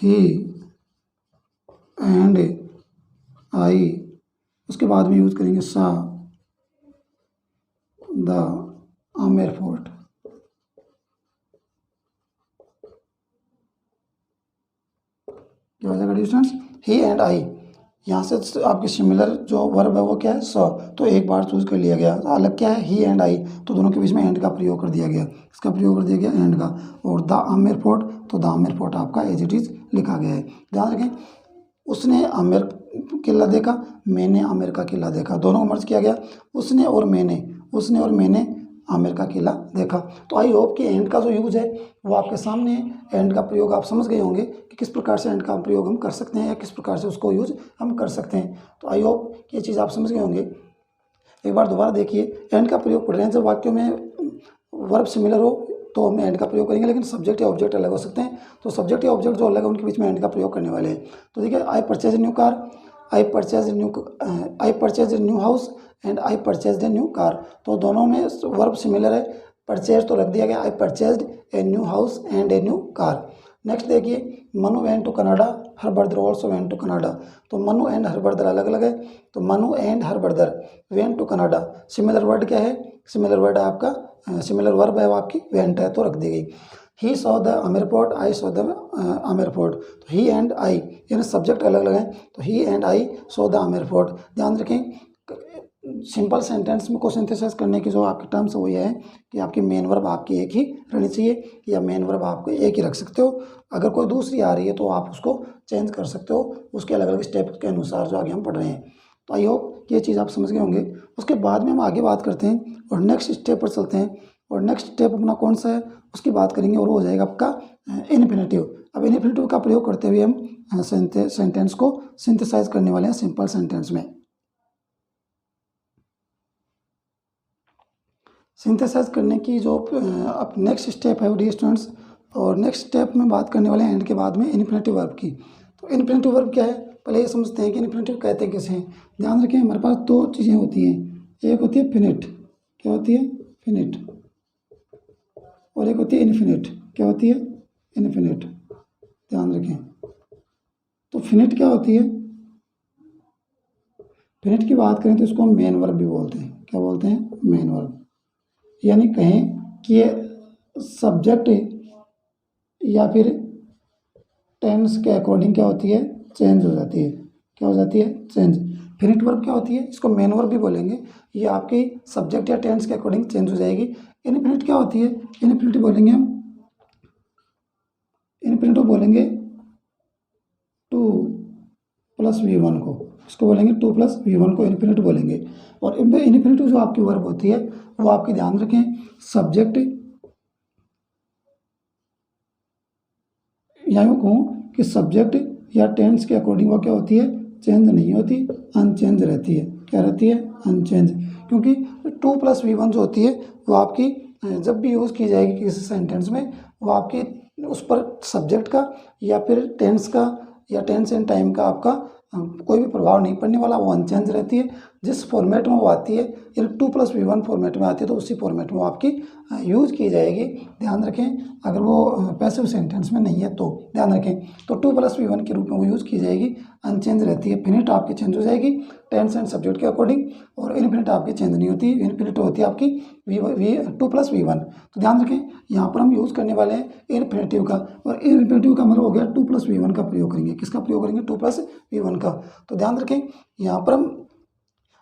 ही एंड आई, उसके बाद में यूज करेंगे सा द आमिर फोर्ट। क्या हो जाएगा स्टूडेंट्स, ही एंड आई, यहाँ से आपकी सिमिलर जो वर्ब है वो क्या है, स, तो एक बार चूज कर लिया गया, अलग क्या है, ही एंड आई, तो दोनों के बीच में एंड का प्रयोग कर दिया गया, इसका प्रयोग कर दिया गया एंड का, और द आमिर फोर्ट, तो द आमिर फोर्ट आपका एज इट इज लिखा गया है। ध्यान रखें उसने आमिर किला देखा, मैंने आमिर का किला देखा, दोनों को मर्ज किया गया, उसने और मैंने आमिर का किला देखा। तो आई होप कि एंड का जो यूज है वो आपके सामने है, एंड का प्रयोग आप समझ गए होंगे कि किस प्रकार से एंड का प्रयोग हम कर सकते हैं या किस प्रकार से उसको यूज हम कर सकते हैं। तो आई होप कि ये चीज़ आप समझ गए होंगे। एक बार दोबारा देखिए, एंड का प्रयोग पढ़ रहे हैं, जब वाक्यों में वर्ब सिमिलर हो तो हम एंड का प्रयोग करेंगे, लेकिन सब्जेक्ट या ऑब्जेक्ट अलग हो सकते हैं, तो सब्जेक्ट या ऑब्जेक्ट जो अलग है उनके बीच में एंड का प्रयोग करने वाले हैं। तो देखिए आई purchase a new car, I purchase a new house and I purchase a new car, तो दोनों में वर्ब सिमिलर है, परचेज तो रख दिया गया, I purchase a new house and a new car. Next देखिए Manu went to Canada, her brother also went to Canada, तो मनु एंड हर ब्रदर अलग अलग है, तो Manu and her brother went to Canada. Similar word क्या है, सिमिलर वर्ड है आपका, सिमिलर वर्ब है वो आपकी वेंट है तो रख दी गई। He saw the Amer fort, I saw the Amer fort, तो ही एंड आई यानी सब्जेक्ट अलग अलग हैं, तो he and I saw the Amer fort. ध्यान रखें सिंपल सेंटेंस में को सिंथेसाइज करने की जो आपके टर्म्स वो ये है कि आपकी मेन वर्ब आपकी एक ही रहनी चाहिए या मेन वर्ब आपको एक ही रख सकते हो, अगर कोई दूसरी आ रही है तो आप उसको चेंज कर सकते हो उसके अलग अलग स्टेप के अनुसार जो आगे हम पढ़ रहे हैं। तो आई होप ये चीज़ आप समझ गए होंगे। उसके बाद में हम आगे बात करते हैं और नेक्स्ट स्टेप पर चलते हैं, और नेक्स्ट स्टेप अपना कौन सा है उसकी बात करेंगे और वो हो जाएगा आपका इन्फिनेटिव। अब इन्फिनेटिव का प्रयोग करते हुए हम सेंटेंस को सिंथेसाइज करने वाले हैं सिंपल सेंटेंस में। सिंथेसाइज करने की जो अब नेक्स्ट स्टेप है वो डियर स्टूडेंट्स, और नेक्स्ट स्टेप में बात करने वाले हैं एंड के बाद में इन्फिनेटिव वर्ब की। तो इन्फिनेटिव वर्ब क्या है, पहले ये समझते हैं कि इन्फिनेटिव कहते हैं किसे हैं। ध्यान रखें हमारे पास दो चीज़ें होती हैं, एक होती है फिनिट, क्या होती है, फिनिट, और एक होती है इन्फिनिट, क्या होती है, इन्फिनिट। ध्यान रखें तो फिनिट क्या होती है, फिनिट की बात करें तो इसको हम मेन वर्ब भी बोलते हैं, क्या बोलते हैं, मेन वर्ब, यानी कहें कि ये सब्जेक्ट या फिर टेंस के अकॉर्डिंग क्या होती है, चेंज हो जाती है, क्या हो जाती है, चेंज। फिनिट वर्ब क्या होती है, इसको मेन वर्ब भी बोलेंगे, ये आपकी सब्जेक्ट या टेंस के अकॉर्डिंग चेंज हो जाएगी। इनफिनिट क्या होती है, इनफिनिट बोलेंगे हम, इनफिनिट बोलेंगे 2+V1 को, इसको बोलेंगे 2+V1 को इनफिनिट बोलेंगे। और इनफिनिट जो आपकी वर्ब होती है वो आपकी ध्यान रखें सब्जेक्ट या यूँ कहूँ कि सब्जेक्ट या टेंस के अकॉर्डिंग वो क्या होती है, चेंज नहीं होती, अनचेंज रहती है। क्या रहती है, अनचेंज। क्योंकि 2+V1 जो होती है वो आपकी जब भी यूज़ की जाएगी किसी सेंटेंस में, वो आपकी उस पर सब्जेक्ट का या फिर टेंस का या टेंस एंड टाइम का आपका कोई भी प्रभाव नहीं पड़ने वाला, वो अनचेंज रहती है। जिस फॉर्मेट में वो आती है, यदि 2+V1 फॉर्मेट में आती है तो उसी फॉर्मेट में वो आपकी यूज़ की जाएगी। ध्यान रखें, अगर वो पैसिव सेंटेंस में नहीं है तो ध्यान रखें, तो 2+V1 के रूप में वो यूज़ की जाएगी, अनचेंज रहती है। फिनिट आपकी चेंज हो जाएगी टेंस एंड सब्जेक्ट के अकॉर्डिंग, और इनफिनिट आपकी चेंज नहीं होती, इनफिनिट होती है आपकी 2+V1। तो ध्यान रखें, यहाँ पर हम यूज़ करने वाले हैं इनफिनिटिव का, और इनफिनिटिव का मतलब हो गया 2+V1 का प्रयोग करेंगे। किसका प्रयोग करेंगे, 2+V1 का। तो ध्यान रखें, यहाँ पर हम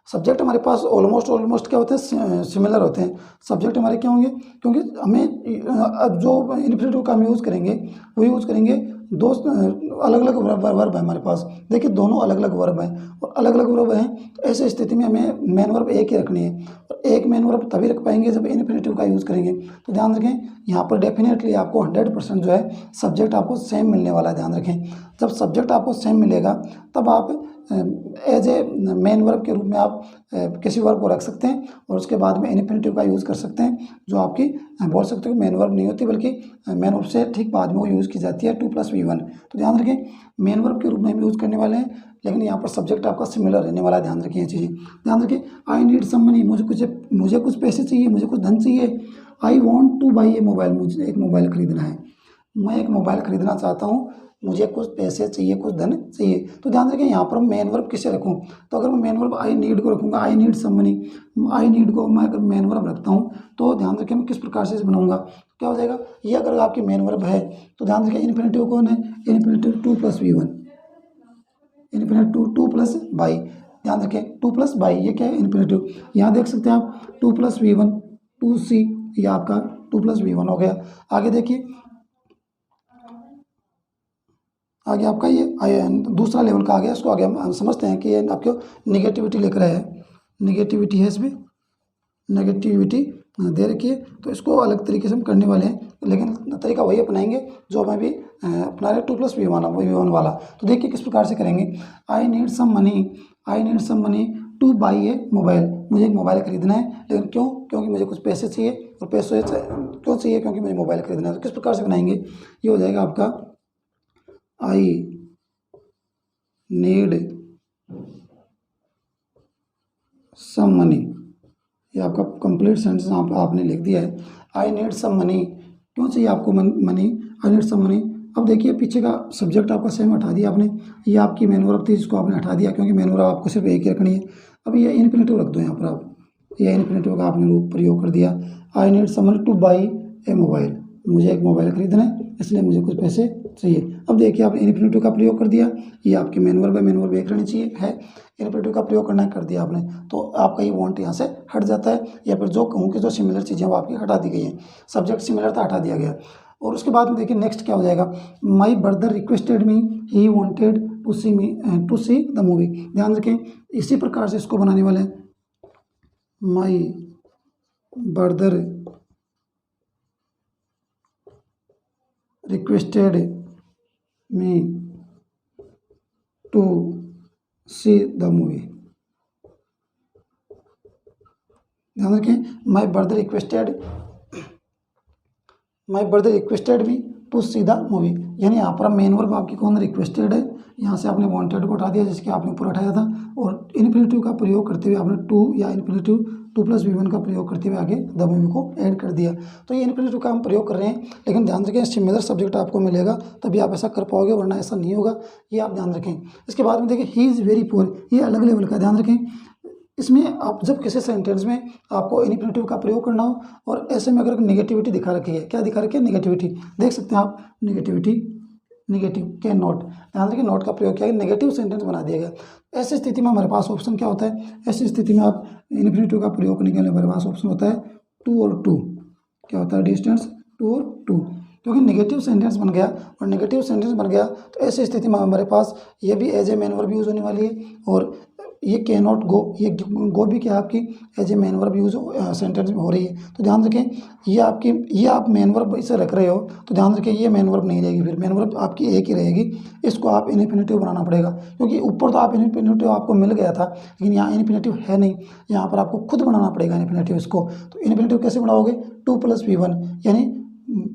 सब्जेक्ट हमारे पास ऑलमोस्ट क्या होते हैं, सिमिलर होते हैं। सब्जेक्ट हमारे क्या होंगे, क्योंकि हमें अब जो इनफिनिटिव का हम यूज़ करेंगे वो यूज़ करेंगे दो अलग अलग वर्ब है हमारे पास। देखिए दोनों अलग अलग वर्ब हैं, और अलग अलग वर्ब हैं, तो ऐसे स्थिति में हमें मेन वर्ब एक ही रखनी है, और एक मेन वर्ब तभी रख पाएंगे जब इनफिनिटिव का यूज़ करेंगे। तो ध्यान रखें, यहाँ पर डेफिनेटली आपको 100% जो है सब्जेक्ट आपको सेम मिलने वाला है। ध्यान रखें, जब सब्जेक्ट आपको सेम मिलेगा तब आप एज ए मेन वर्ब के रूप में आप किसी वर्ब को रख सकते हैं, और उसके बाद में इनफिनिटिव का यूज़ कर सकते हैं, जो आपकी बोल सकते हो मेन वर्ब नहीं होती, बल्कि मेन वर्ब से ठीक बाद में वो यूज़ की जाती है 2+V1। तो ध्यान रखें, मेन वर्ब के रूप में हम यूज़ करने वाले हैं, लेकिन यहाँ पर सब्जेक्ट आपका सिमिलर रहने वाला है। ध्यान रखें ये चीज़ें। ध्यान रखें, आई नीड सम मनी, मुझे कुछ पैसे चाहिए, मुझे कुछ धन चाहिए। I want to buy a mobile, मुझे एक मोबाइल खरीदना है, मैं एक मोबाइल खरीदना चाहता हूँ, मुझे कुछ पैसे चाहिए, कुछ धन चाहिए। तो ध्यान रखें, यहाँ पर मेन वर्ब किसे रखूँ, तो अगर मैं मेन वर्ब आई नीड को रखूँगा, I need some money, I need को मैं अगर मेन वर्ब रखता हूँ तो ध्यान रखें मैं किस प्रकार से इसे बनाऊंगा, क्या हो जाएगा, ये अगर आपकी मेन वर्ब है तो ध्यान रखें इनफिनिटिव कौन है, इनफिनिटिव 2+V1, इनफिनिटिव 2+बाई। ध्यान रखें 2+बाई ये क्या है, इनफिनिटिव। यहाँ देख सकते हैं आप 2+V1 2C, ये आपका 2+V1 हो गया। आगे देखिए, आगे आपका ये दूसरा लेवल का आ गया। इसको आगे हम समझते हैं कि ये आपको निगेटिविटी लेकर आया है, निगेटिविटी है, इसमें नेगेटिविटी दे रखी है, तो इसको अलग तरीके से हम करने वाले हैं, लेकिन तरीका वही अपनाएंगे जो मैं भी अपना रहे 2+V1 वाला। तो देखिए किस प्रकार से करेंगे, I need some money to buy a mobile, मुझे एक मोबाइल खरीदना है, लेकिन क्यों, क्योंकि मुझे कुछ पैसे चाहिए, और पैसे क्यों चाहिए, क्योंकि मुझे मोबाइल खरीदना है। तो किस प्रकार से बनाएंगे, ये हो जाएगा आपका आई नीड सम मनी, ये आपका कंप्लीट सेंटेंस आपने लिख दिया है। आई नीड सम मनी, क्यों चाहिए आपको money, I need some money. अब देखिए पीछे का सब्जेक्ट आपका सेम हटा दिया आपने, ये आपकी मेन वर्ब थी जिसको आपने हटा दिया, क्योंकि मेन वर्ब आपको सिर्फ एक ही रखनी है। अब ये इनफिनिटिव रख दो यहाँ पर आप, ये इनफिनिटिव का आपने रूप प्रयोग कर दिया। I need some money to buy a mobile, मुझे एक मोबाइल खरीदना है, इसलिए मुझे कुछ पैसे चाहिए। अब देखिए आपने इनफिनिटिव का प्रयोग कर दिया, ये आपकी मेन वर्ब है, मेन वर्ब एक रहनी चाहिए है, इनफिनिटिव का प्रयोग करना कर दिया आपने, तो आपका ये वांट यहाँ से हट जाता है, या फिर जो कहूँ कि जो सिमिलर चीज़ें वो आपकी हटा दी गई हैं, सब्जेक्ट सिमिलर था हटा दिया गया। और उसके बाद में देखिए नेक्स्ट क्या हो जाएगा, my brother requested me, he wanted to see the movie. ध्यान रखें, इसी प्रकार से इसको बनाने वाले हैं, my brother requested me to see the movie. ध्यान रखें, my brother requested me to see the movie, यानी यहाँ पर मेन वर्ब आपकी कौन रिक्वेस्टेड है, यहाँ से आपने वांटेड को हटा दिया जिसके आपने ऊपर हटाया था, और इनफिनिटिव का प्रयोग करते हुए आपने टू या इनफिनिटिव 2+V1 का प्रयोग करते हुए आगे द मूवी को ऐड कर दिया। तो ये इनफिनिटिव का हम प्रयोग कर रहे हैं, लेकिन ध्यान रखें सिमिलर सब्जेक्ट आपको मिलेगा तभी आप ऐसा कर पाओगे, वरना ऐसा नहीं होगा, ये आप ध्यान रखें। इसके बाद में देखिए ही इज़ वेरी पुअर, ये अलग लेवल का, ध्यान रखें। इसमें आप जब किसी सेंटेंस में आपको इनफिनिटिव का प्रयोग करना हो, और ऐसे में अगर नेगेटिविटी दिखा रखी है, क्या दिखा रखी है, नेगेटिविटी देख सकते हैं आप, नेगेटिव के नॉट, ध्यान रखिए नॉट का प्रयोग किया है, नेगेटिव सेंटेंस बना दिया गया। ऐसी स्थिति में हमारे पास ऑप्शन क्या होता है, ऐसी स्थिति में आप इनफिनिटिव का प्रयोग करने के लिए हमारे पास ऑप्शन होता है 2 और 2, क्या होता है डिस्टेंस 2 और 2, क्योंकि नेगेटिव सेंटेंस बन गया, और नेगेटिव सेंटेंस बन गया तो ऐसी स्थिति में हमारे पास ये भी as a main verb use होने वाली है, और ये कैन नॉट गो, ये गो भी क्या आपकी as a main verb use sentence में हो रही है। तो ध्यान रखें ये आप मेन वर्ब इसे रख रहे हो तो ध्यान रखें ये मेन वर्ब नहीं रहेगी, फिर मेन वर्ब आपकी एक ही रहेगी। इसको आप इन्फिनेटिव बनाना पड़ेगा, क्योंकि ऊपर तो आप इन्फिनेटिव आपको मिल गया था, लेकिन यहाँ इन्फिनेटिव है नहीं, यहाँ पर आपको खुद बनाना पड़ेगा इन्फिनेटिव इसको। तो इन्फिनेटिव कैसे बनाओगे, 2 + V1 यानी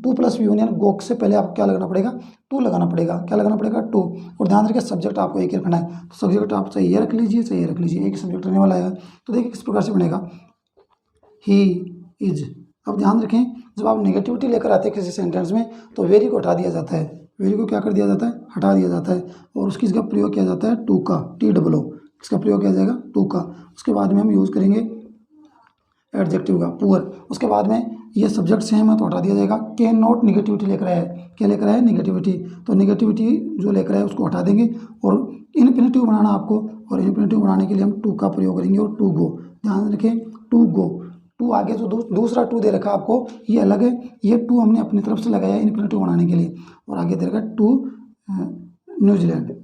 2 + V1 यानी गो से पहले आपको क्या लगाना पड़ेगा, 2 लगाना पड़ेगा। क्या लगाना पड़ेगा, 2। और ध्यान रखिए सब्जेक्ट आपको एक ही रखना है, तो सब्जेक्ट आप चाहिए रख लीजिए, चाहिए रख लीजिए, एक सब्जेक्ट रहने वाला है। तो देखिए किस प्रकार से बनेगा, ही इज। अब ध्यान रखें जब आप नेगेटिविटी लेकर आते हैं किसी सेंटेंस में तो वेरी को हटा दिया जाता है, वेरी को क्या कर दिया जाता है, हटा दिया जाता है, और उसकी इसका प्रयोग किया जाता है टू का, TOO, इसका प्रयोग किया जाएगा टू का। उसके बाद में हम यूज़ करेंगे एडजेक्टिव का, पुअर। उसके बाद में ये सब्जेक्ट सेम है तो हटा दिया जाएगा। कैन नॉट नेगेटिविटी लेकर आया है, क्या लेकर आया है, नेगेटिविटी, तो नेगेटिविटी जो लेकर आया है उसको हटा देंगे, और इन्फिनेटिव बनाना आपको, और इन्फिनेटिव बनाने के लिए हम टू का प्रयोग करेंगे, और टू गो। ध्यान रखें टू गो, टू आगे जो दूसरा टू दे रखा आपको ये अलग है, ये टू हमने अपनी तरफ से लगाया है इन्फिनेटिव बनाने के लिए, और आगे दे रखा टू न्यूजीलैंड।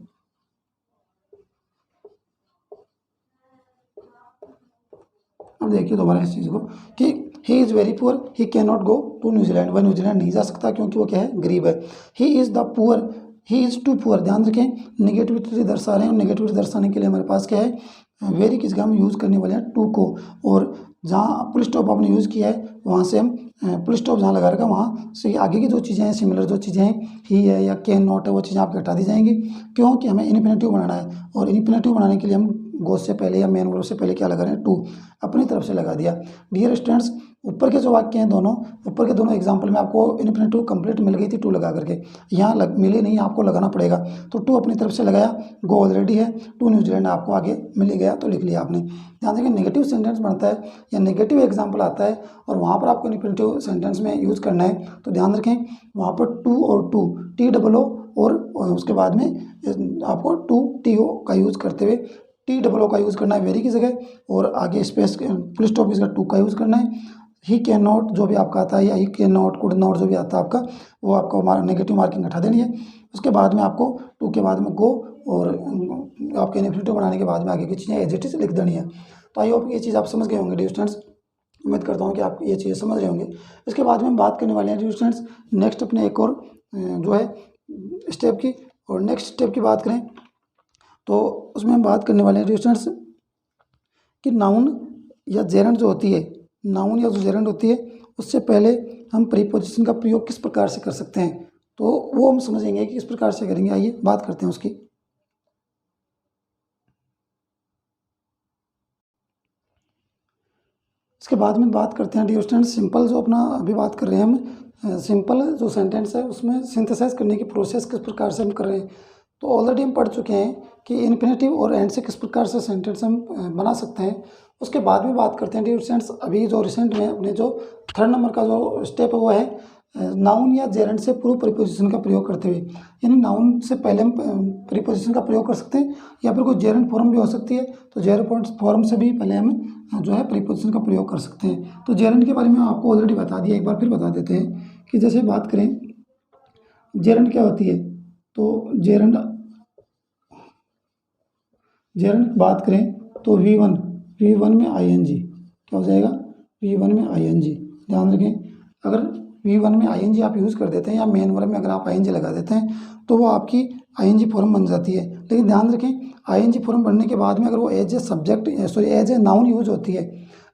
अब देखिए दोबारा इस चीज़ को कि he is very poor, he can not go to New Zealand, वह न्यूजीलैंड नहीं जा सकता क्योंकि वो क्या है, गरीब है। He is the poor, he is too poor. ध्यान रखें नेगेटिविटी दर्शा रहे हैं, और नेगेटिविटी दर्शाने के लिए हमारे पास क्या है, वेरी किस जगह हम यूज़ करने वाले हैं, टू को, और जहाँ फुल स्टॉप आपने यूज़ किया है वहाँ से हम फुल स्टॉप जहाँ लगा रखा वहाँ से आगे की जो चीज़ें हैं, सिमिलर जो चीज़ें हैं, ही है या कैन नॉट है, वो चीज़ें आपकी हटा दी जाएंगी, क्योंकि हमें इन्फिनेटिव बनाना है, और इन्फिनेटिव बनाने के लिए हम गो से पहले या मेन वर्ब से पहले क्या लगा रहे हैं, टू, अपनी तरफ से लगा दिया। डियर स्टूडेंट्स, ऊपर के जो वाक्य हैं दोनों, ऊपर के दोनों एग्जाम्पल में आपको इन्फिनेटिव कंप्लीट मिल गई थी टू लगा करके, यहाँ मिली नहीं, आपको लगाना पड़ेगा। तो टू अपनी तरफ से लगाया, गो ऑलरेडी है, टू न्यूजीलैंड आपको आगे मिल गया तो लिख लिया आपने। ध्यान देखें नेगेटिव सेंटेंस बनता है या नेगेटिव एग्जाम्पल आता है और वहाँ पर आपको इन्फिनेटिव सेंटेंस में यूज़ करना है, तो ध्यान रखें वहाँ पर टू और टू, TOO, और उसके बाद में आपको TO का यूज़ करते हुए TOO का यूज़ करना है वेरी की जगह, और आगे स्पेस फुल स्टॉप की जगह टू का यूज़ करना है। ही कैन नॉट जो भी आपका आता है, या ही कैन नॉट, कुड नॉट जो भी आता है आपका, वो आपको नेगेटिव मार्किंग हटा देनी है। उसके बाद में आपको टू के बाद में गो, और आपके इन्फिनेटिव बनाने के बाद में आगे की चीज़ें एज इट इज लिख देनी है। तो आई होप ये चीज़ आप समझ गए होंगे डियर स्टूडेंट्स, उम्मीद करता हूँ कि आप ये चीज़ें समझ रहे होंगे। इसके बाद में हम बात करने वाले हैं डियर स्टूडेंट्स नेक्स्ट अपने एक और जो है स्टेप की, और नेक्स्ट स्टेप की बात करें तो उसमें हम बात करने वाले हैं डियर स्टूडेंट्स कि नाउन या जेरेंड जो होती है, नाउन या जो जेरेंड होती है, उससे पहले हम प्रीपोजिशन का प्रयोग किस प्रकार से कर सकते हैं, तो वो हम समझेंगे कि किस प्रकार से करेंगे। आइए बात करते हैं उसकी। इसके बाद में बात करते हैं डियर स्टूडेंट्स सिंपल जो अपना अभी बात कर रहे हैं हम, सिंपल जो सेंटेंस है उसमें सिंथेसाइज करने की प्रोसेस किस प्रकार से हम कर रहे हैं। तो ऑलरेडी हम पढ़ चुके हैं कि इन्फिनेटिव और एंड से किस प्रकार से सेंटेंस हम बना सकते हैं। उसके बाद में बात करते हैं डियर स्टूडेंट्स अभी जो रिसेंट में अपने जो 3rd नंबर का जो स्टेप है वो है नाउन या जेरेंड से पूर्व प्रीपोजिशन का प्रयोग करते हुए, यानी नाउन से पहले हम प्रीपोजिशन का प्रयोग कर सकते हैं, या फिर कोई जेरेंड फॉर्म भी हो सकती है, तो जेरेंड फॉर्म से भी पहले हम जो है प्रीपोजिशन का प्रयोग कर सकते हैं। तो जेरेंड के बारे में आपको ऑलरेडी बता दिया, एक बार फिर बता देते हैं कि जैसे बात करें जेरेंड क्या होती है, तो जेरेंड बात करें तो V1 में ING क्या हो जाएगा, V1 में ING। ध्यान रखें अगर V1 में ING आप यूज़ कर देते हैं, या मेन वर्ब में अगर आप ING लगा देते हैं तो वो आपकी ING फॉर्म बन जाती है। लेकिन ध्यान रखें ING फॉर्म बनने के बाद में अगर वो as a subject as a noun use होती है,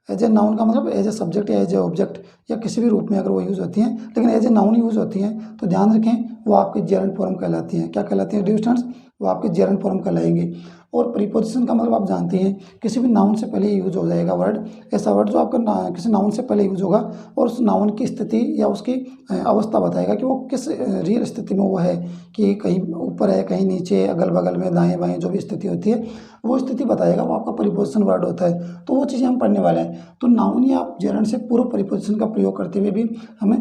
एज ए नाउन का मतलब एज ए सब्जेक्ट या एज ए ऑब्जेक्ट या किसी भी रूप में अगर वो यूज़ होती हैं, लेकिन एज ए नाउन यूज़ होती हैं, तो ध्यान रखें वो आपके जेरेंड फॉर्म कहलाती हैं। क्या कहलाती हैं डियर स्टूडेंट्स, वो आपके जेरेंड फॉर्म कहलाएंगे। और प्रीपोजिशन का मतलब आप जानते हैं किसी भी नाउन से पहले यूज हो जाएगा वर्ड, ऐसा वर्ड जो आपका किसी नाउन से पहले यूज होगा और उस नाउन की स्थिति या उसकी अवस्था बताएगा कि वो किस रियल स्थिति में वो है, कि कहीं ऊपर है, कहीं नीचे, अगल बगल में, दाएं बाएं, जो भी स्थिति होती है वो स्थिति बताएगा, वो आपका प्रीपोजिशन वर्ड होता है। तो वो चीज़ें हम पढ़ने वाले हैं। तो नाउन या जेरेंड से पूर्व प्रीपोजिशन का प्रयोग करते हुए भी हमें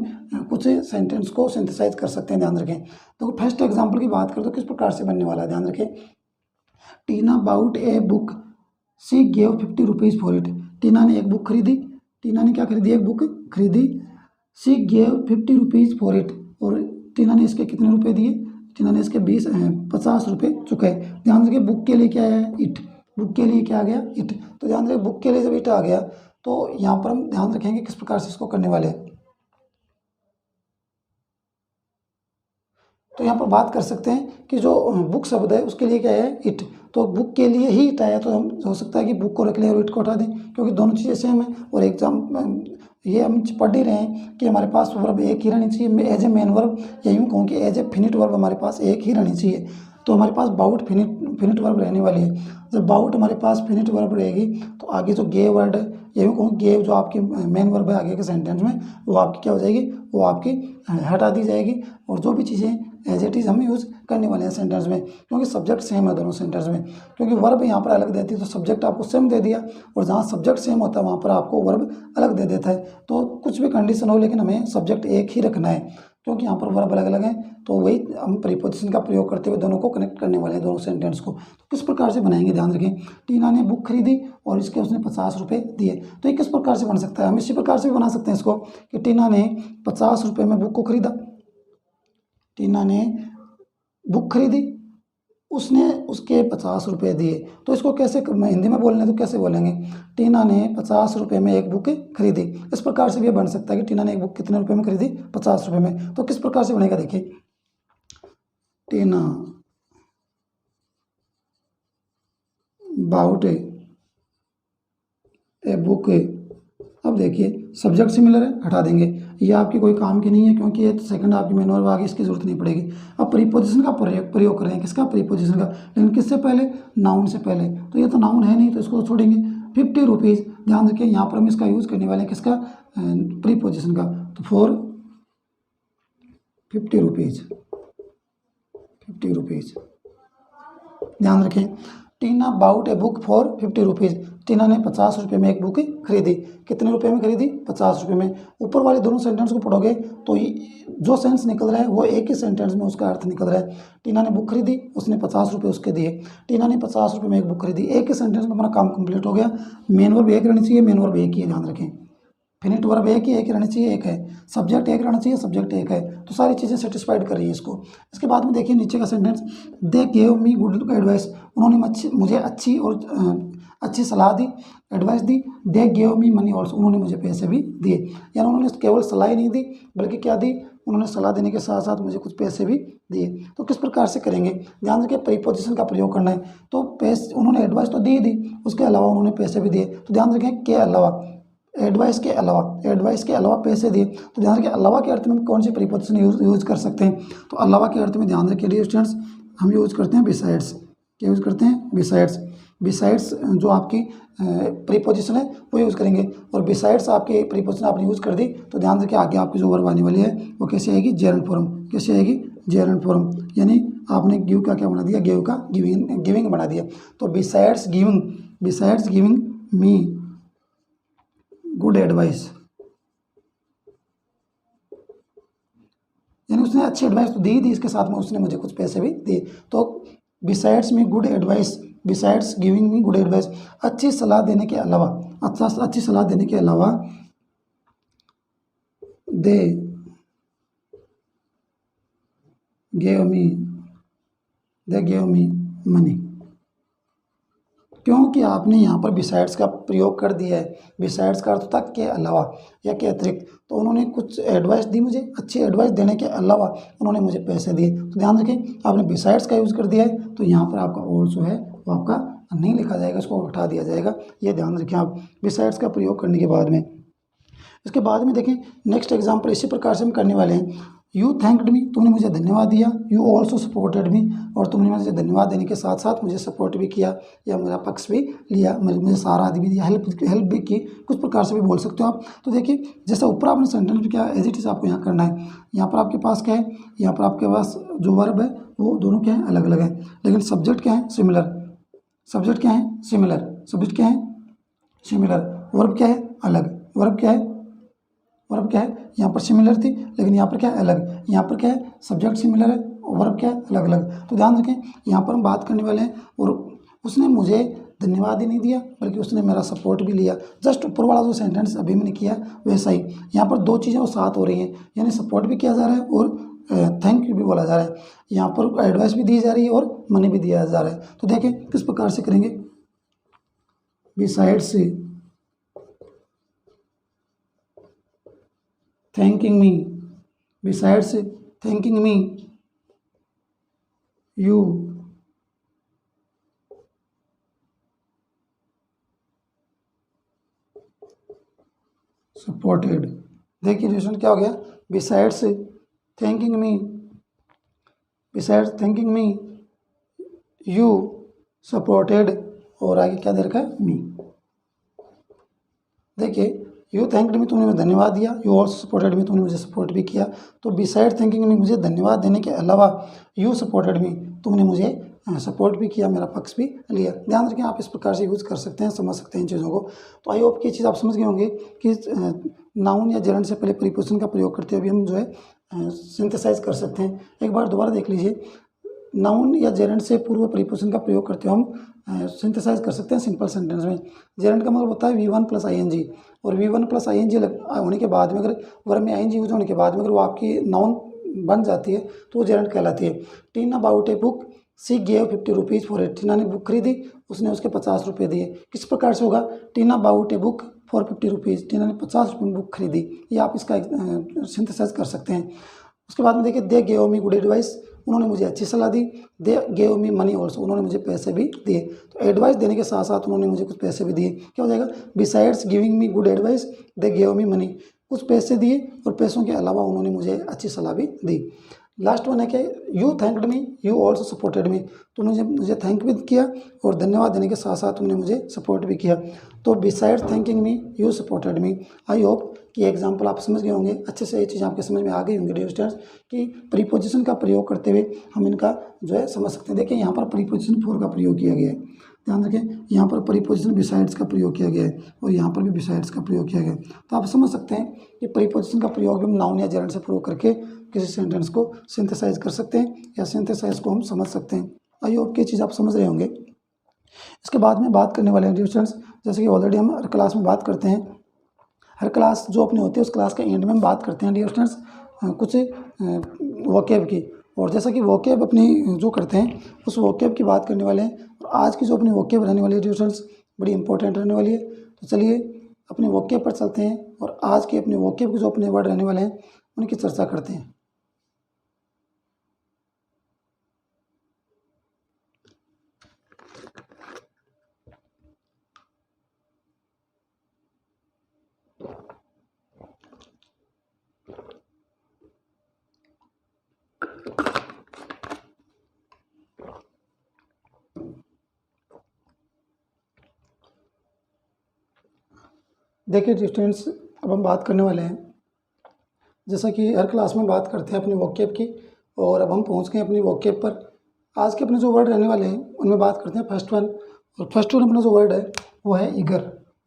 कुछ सेंटेंस को सिंथेसाइज कर सकते हैं। ध्यान रखें तो फर्स्ट एग्जाम्पल की बात करें तो किस प्रकार से बनने वाला है, ध्यान रखें। Tina bought a book, she gave 50 rupees for it. Tina ने एक बुक खरीदी, टीना ने क्या खरीदी, एक बुक खरीदी। सी गेव 50 रुपीज़ फॉर इट, और टीना ने इसके कितने रुपए दिए, टीना ने इसके 50 रुपये चुकाए। ध्यान रखिए बुक के लिए क्या है, इट, बुक के लिए क्या आ गया, इट। तो ध्यान रखें बुक के लिए जब इट आ गया तो यहाँ पर हम ध्यान रखेंगे किस प्रकार से इसको करने वाले हैं। तो यहाँ पर बात कर सकते हैं कि जो बुक शब्द है उसके लिए क्या है, इट। तो बुक के लिए ही इट आया तो हम हो सकता है कि बुक को रख लें और इट को हटा दें, क्योंकि दोनों चीज़ें सेम है। और एग्जाम ये हम पढ़ ही रहे हैं कि हमारे पास वर्ब एक ही रहनी चाहिए एज ए मेन वर्ब, या यूँ कहूँ कि एज ए फिनिट वर्ब हमारे पास एक ही रहनी चाहिए। तो हमारे पास बाउट फिनिट वर्ब रहने वाली है। जब बाउट हमारे पास फिनिट वर्ब रहेगी तो आगे जो गे वर्ड है, या यूँ कहूँ गे जो आपकी मेन वर्ब है आगे के सेंटेंस में, वो आपकी क्या हो जाएगी, वो आपकी हटा दी जाएगी। और जो भी चीज़ें एज इट इज़ हम यूज़ करने वाले हैं सेंटेंस में, क्योंकि सब्जेक्ट सेम है दोनों सेंटेंस में। क्योंकि वर्ब यहाँ पर अलग देती है तो सब्जेक्ट आपको सेम दे दिया, और जहाँ सब्जेक्ट सेम होता है वहाँ पर आपको वर्ब अलग दे देता है। तो कुछ भी कंडीशन हो लेकिन हमें सब्जेक्ट एक ही रखना है, क्योंकि यहाँ पर वर्ब अलग अलग है। तो वही हम प्रीपोजिशन का प्रयोग करते हुए दोनों को कनेक्ट करने वाले हैं, दोनों सेंटेंस को। तो किस प्रकार से बनाएंगे, ध्यान रखें। टीना ने बुक खरीदी और इसके उसने 50 रुपये दिए। तो ये किस प्रकार से बन सकता है, हम इसी प्रकार से भी बना सकते हैं इसको कि टीना ने 50 रुपये में बुक को खरीदा। टीना ने बुक खरीदी, उसने उसके 50 रुपये दिए। तो इसको कैसे हिंदी में बोलने तो कैसे बोलेंगे, टीना ने 50 रुपये में एक बुक खरीदी। इस प्रकार से भी बन सकता है कि टीना ने एक बुक कितने रुपए में खरीदी, 50 रुपये में। तो किस प्रकार से बनेगा, देखिए। टीना बाउट ए बुक। अब देखिए सब्जेक्ट सिमिलर है, हटा देंगे, ये आपकी कोई काम की नहीं है, क्योंकि ये सेकंड आपकी मेन वर्ब आगे, इसकी जरूरत नहीं पड़ेगी। अब प्रीपोजिशन का प्रयोग कर रहे हैं, किसका, प्रीपोजिशन का, लेकिन किससे पहले, नाउन से पहले। तो ये तो नाउन है नहीं, तो इसको छोड़ेंगे। 50 रुपीज़, ध्यान रखिए यहाँ पर हम इसका यूज़ करने वाले हैं, किसका, प्रीपोजिशन का। तो फॉर 50 रुपीज़, 50 रुपीज़, ध्यान रखें। Tina bought a book for 50 rupees. Tina ने 50 रुपये में एक बुक खरीदी। कितने रुपए में खरीदी, 50 रुपये में। ऊपर वाले दोनों सेंटेंस को पढ़ोगे तो जो सेंस निकल रहा है वो एक ही सेंटेंस में उसका अर्थ निकल रहा है। टीना ने बुक खरीदी, उसने 50 रुपये उसके दिए। टीना ने 50 रुपये में एक बुक खरीदी, एक ही सेंटेंस में अपना काम कंप्लीट हो गया। मेन वर्ब एक रहनी चाहिए, मेन वर्ब एक ही है, ध्यान रखें। फिनिट वर्ब एक ही रहनी चाहिए, एक है। सब्जेक्ट एक रहना चाहिए, सब्जेक्ट एक है। तो सारी चीज़ें सेटिस्फाइड कर रही है इसको। इसके बाद में देखिए नीचे का sentence, they gave me good advice. उन्होंने मुझे अच्छी और अच्छी सलाह दी, एडवाइस दी। They gave me money also, उन्होंने मुझे पैसे भी दिए। यानी उन्होंने केवल सलाह ही नहीं दी, बल्कि क्या दी, उन्होंने सलाह देने के साथ साथ मुझे कुछ पैसे भी दिए। तो किस प्रकार से करेंगे, ध्यान रखिए प्रीपोजिशन का प्रयोग करना है। तो पैसे, उन्होंने एडवाइस तो दी, उसके अलावा उन्होंने पैसे भी दिए। तो ध्यान रखें के अलावा, एडवाइस के अलावा पैसे दिए। तो ध्यान रखिए अलावा के अर्थ में कौन सी प्रीपोजिशन यूज कर सकते हैं। तो अलावा के अर्थ में ध्यान रखिए डियर स्टूडेंट्स, हम यूज़ करते हैं बिसाइड्स। क्या यूज़ करते हैं, बिसाइड्स। बिसाइड्स जो आपकी प्रीपोजिशन है वो यूज़ करेंगे। और बिसाइड्स आपके प्रीपोजिशन आपने यूज़ कर दी तो ध्यान रखिए आगे आपकी जो वर्ब आने वाली है वो कैसे आएगी, जेरंड फॉर्म। कैसे आएगी, जेरंड फॉर्म। यानी आपने गिव का क्या बना दिया, गिव का गिविंग बना दिया। तो besides giving me good advice, यानी उसने अच्छी एडवाइस तो दी, इसके साथ में उसने मुझे कुछ पैसे भी दिए। तो besides me good advice, besides giving me good advice, अच्छी सलाह देने के अलावा, अच्छी सलाह देने के अलावा, दे गेव मी मनी। क्योंकि आपने यहाँ पर बिसाइड्स का प्रयोग कर दिया है। बिसाइड्स का अर्थ था के अलावा या के अतिरिक्त। तो उन्होंने कुछ एडवाइस दी मुझे, अच्छी एडवाइस देने के अलावा उन्होंने मुझे पैसे दिए। तो ध्यान रखें आपने बिसाइड्स का यूज़ कर दिया है तो यहाँ पर आपका ऑल्सो है वो आपका नहीं लिखा जाएगा, इसको हटा दिया जाएगा। ये ध्यान रखें आप बिसाइड्स का प्रयोग करने के बाद में। इसके बाद में देखें नेक्स्ट एग्जाम्पल इसी प्रकार से हम करने वाले हैं। यू थैंक्ड मी, तुमने मुझे धन्यवाद दिया। यू ऑल्सो सपोर्टेड मी, और तुमने मुझे धन्यवाद देने के साथ साथ मुझे सपोर्ट भी किया या मेरा पक्ष भी लिया, मुझे सहारा भी दिया, हेल्प भी की। कुछ प्रकार से भी बोल सकते हो आप। तो देखिए जैसा ऊपर आपने सेंटेंस में क्या एज इट इज आपको यहाँ करना है। यहाँ पर आपके पास क्या है, यहाँ पर आपके पास जो वर्ब है वो दोनों क्या है, अलग अलग है, लेकिन सब्जेक्ट क्या है, सिमिलर। सब्जेक्ट क्या है, सिमिलर। सब्जेक्ट क्या है, सिमिलर। वर्ब क्या है, अलग। वर्ब क्या है, यहाँ पर सिमिलर थी लेकिन यहाँ पर क्या है, अलग। यहाँ पर क्या है, सब्जेक्ट सिमिलर है, वर्ब क्या है, अलग अलग। तो ध्यान रखें यहाँ पर हम बात करने वाले हैं। और उसने मुझे धन्यवाद ही नहीं दिया बल्कि उसने मेरा सपोर्ट भी लिया। जस्ट ऊपर वाला जो सेंटेंस अभी मैंने किया वैसा ही यहाँ पर दो चीज़ें वो साथ हो रही हैं, यानी सपोर्ट भी किया जा रहा है और थैंक यू भी बोला जा रहा है। यहाँ पर एडवाइस भी दी जा रही है और मनी भी दिया जा रहा है। तो देखें किस प्रकार से करेंगे। Besides thanking me, besides thanking me you supported. देखिए रिलेशन क्या हो गया, besides thanking me, besides thanking me you supported, और आगे क्या दे रखा है, मी। देखिए यू थैंक्ड मी, तुमने मुझे धन्यवाद दिया, यू ऑल्सो सपोर्टेड मी, तुमने मुझे सपोर्ट भी किया। तो बिसाइड थैंकिंग मी, मुझे धन्यवाद देने के अलावा यू सपोर्टेड मी, तुमने मुझे सपोर्ट भी किया, मेरा पक्ष भी लिया। ध्यान रखें, आप इस प्रकार से यूज़ कर सकते हैं, समझ सकते हैं इन चीज़ों को। तो आई होप कि ये चीज़ आप समझ गए होंगे कि नाउन या जेरंड से पहले प्रीपोजिशन का प्रयोग करते हुए भी हम जो है सिंथेसाइज कर सकते हैं। एक बार दोबारा देख लीजिए, नाउन या जेरंड से पूर्व प्रीपोजिशन का प्रयोग करते हुए हम सिंथेसाइज कर सकते हैं सिंपल सेंटेंस में। जेरंड का मतलब होता है V1 + ING, और V1 + ING होने के बाद में अगर वर्ब में ING यूज होने के बाद में अगर वो आपकी नाउन बन जाती है तो वो जेरंड कहलाती है। Tina bought a book, she gave 50 rupees for it, Tina ने बुक खरीदी, उसने उसके 50 रुपये दिए। किस प्रकार से होगा, Tina bought a book for 50 rupees, Tina ने 50 रुपये में बुक खरीदी। ये आप इसका सिंथेसाइज कर सकते हैं। उसके बाद में देखिए, they gave me good advice, उन्होंने मुझे अच्छी सलाह दी। They gave me money also, उन्होंने मुझे पैसे भी दिए। तो एडवाइस देने के साथ साथ उन्होंने मुझे कुछ पैसे भी दिए। क्या हो जाएगा, besides giving me good advice दे गेव मी मनी, कुछ पैसे दिए और पैसों के अलावा उन्होंने मुझे अच्छी सलाह भी दी। लास्ट वन है कि you thanked me you also supported me, तुमने मुझे थैंक भी किया और धन्यवाद देने के साथ साथ तुमने मुझे सपोर्ट भी किया। तो beside thanking me you supported me. I hope कि एग्जाम्पल आप समझ गए होंगे, अच्छे से ये चीज़ आपके समझ में आ गई होंगी डियर स्टूडेंट्स, कि प्रीपोजिशन का प्रयोग करते हुए हम इनका जो है समझ सकते हैं। देखिए यहाँ पर प्रीपोजिशन फॉर का प्रयोग किया गया है, ध्यान रखें, यहाँ पर प्रीपोजिशन बिसाइड्स का प्रयोग किया गया है और यहाँ पर भी बिसाइड्स का प्रयोग किया गया है। तो आप समझ सकते हैं कि प्रीपोजिशन का प्रयोग भी हम नाउन या जेरंड से प्रयोग करके किसी सेंटेंस को सिंथेसाइज कर सकते हैं या सिंथेसाइज को हम समझ सकते हैं। आई होप कि चीज़ आप समझ रहे होंगे। इसके बाद में बात करने वाले हैं डियर स्टूडेंट्स, जैसे कि ऑलरेडी हम हर क्लास में बात करते हैं, हर क्लास जो अपनी होती है उस क्लास के एंड में हम बात करते हैं डियर स्टूडेंट्स कुछ वोकेब की। और जैसा कि वोकेब अपनी जो करते हैं उस वोकेब की बात करने वाले हैं। और आज की जो अपनी वोकेब रहने वाली है डियर स्टूडेंट्स बड़ी इंपॉर्टेंट रहने वाली है। तो चलिए अपने वोकेब पर चलते हैं और आज के अपने वोकेब के जो अपने वर्ड रहने वाले हैं उनकी चर्चा करते हैं। देखिए स्टूडेंट्स, अब हम बात करने वाले हैं, जैसा कि हर क्लास में बात करते हैं अपनी वोकेब की, और अब हम पहुंच गए अपनी वोकेब पर। आज के अपने जो वर्ड रहने वाले हैं उनमें बात करते हैं फर्स्ट वन। और फर्स्ट वन अपना जो वर्ड है वो है ईगर।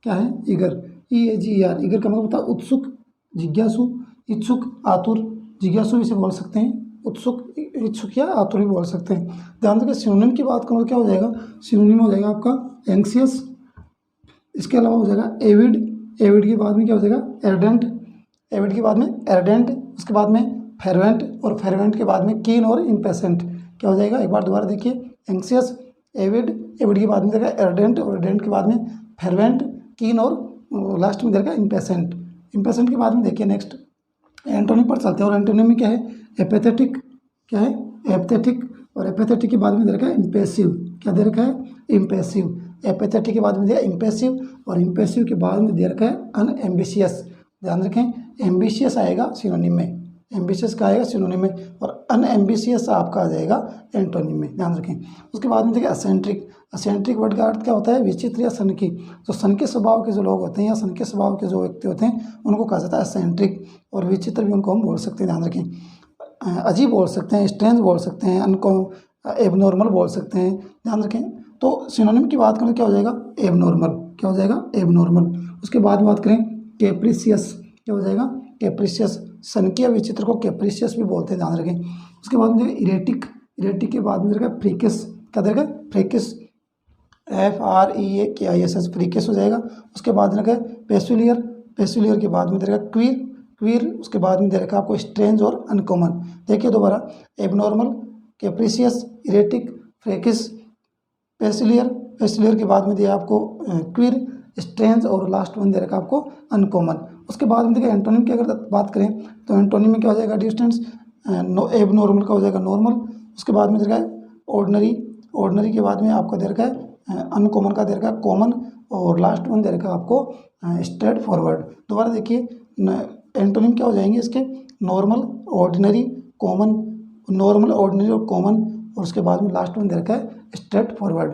क्या है, ईगर, EAGER। ईगर का मतलब होता है उत्सुक, जिज्ञासु, इच्छुक, आतुर। जिज्ञासु इसे बोल सकते हैं, उत्सुक, इच्छुक या आतुर भी बोल सकते हैं। ध्यान रखिए, सिनोनिम की बात करूँ तो क्या हो जाएगा, सिनोनिम हो जाएगा आपका एंक्सियस, इसके अलावा हो जाएगा एविड, एविड के बाद में क्या हो जाएगा, एर्डेंट, एविड के बाद में एर्डेंट, उसके बाद में फेरवेंट, और फेरवेंट के बाद में कीन और इम्पेशेंट। क्या हो जाएगा, एक बार दोबारा देखिए, एंक्सियस, एविड, एविड के बाद में देगा एर्डेंट, और एर्डेंट के बाद में फेरवेंट, कीन, और लास्ट में देगा इम्पेशेंट। इम्पेशेंट के बाद में देखिए नेक्स्ट एंटोनिम पर चलते हैं, और एंटोनिम में क्या है, एपेथेटिक। क्या है, एपथेटिक, और एपेथेटिक के बाद में दे रखा है इम्पेसिव। क्या दे रखा है, इम्पेसिव। एपेथेटिक के बाद में दिया इम्पेसिव, और इम्पेसिव के बाद में दे रखा है अनएम्बिशियस। ध्यान रखें, एम्बिशियस आएगा सिनोनिम में, एम्बिशियस का आएगा सिनोनिम में, और अनएम्बिशियस आपका आ जाएगा एंटोनिम में। ध्यान रखें। उसके बाद में देखिए असेंट्रिक। असेंट्रिक वर्ड का अर्थ क्या होता है, विचित्र या सनकी। जो सनके स्वभाव के जो लोग होते हैं या सनके स्वभाव के जो व्यक्ति होते हैं उनको कहा जाता है असेंट्रिक, और विचित्र भी उनको हम बोल सकते हैं। ध्यान रखें, अजीब बोल सकते हैं, स्ट्रेंज बोल सकते हैं, उनको एबनॉर्मल बोल सकते हैं। ध्यान रखें। तो सिनोनिम की बात करें क्या हो जाएगा, एबनॉर्मल। क्या हो जाएगा, एबनॉर्मल। उसके बाद बात करें कैप्रिसियस। क्या हो जाएगा, कैप्रिसियस। सनकी विचित्र को कैप्रिसियस भी बोलते हैं, ध्यान रखें। उसके बाद में इरेटिक। इरेटिक के बाद में देगा फ्रीकिस। क्या देगा, फ्रीकिस, FREAKISS, फ्रीकिस हो जाएगा। उसके बाद देगा पेसुलियर। पेसुलियर के बाद में देगा क्वीर। क्वीर उसके बाद में दे रखा आपको स्ट्रेंज और अनकॉमन। देखिए दोबारा, एबनॉर्मल, कैप्रिसियस, इरेटिक, फ्रेकिस, पेसिलियर, फेस्टिलियर के बाद में दिया आपको क्विर, स्ट्रेंज और लास्ट वन दे रखा आपको अनकॉमन। उसके बाद में देखिए एंटोनिम की अगर बात करें तो एंटोनिम में क्या हो जाएगा डिस्टेंस, एबनॉर्मल का हो जाएगा नॉर्मल। उसके बाद में दे रखा है ऑर्डिनरी, ऑर्डिनरी के बाद में आपको दे रखा है अनकॉमन का दे रखा है कॉमन, और लास्ट वन दे रखा है आपको स्ट्रेट फॉरवर्ड। दोबारा देखिए एंटोनिम क्या हो जाएंगे इसके, normal, ordinary, common, normal, ordinary और कॉमन, और उसके बाद में लास्ट वन दे रखा है स्ट्रेट फॉरवर्ड।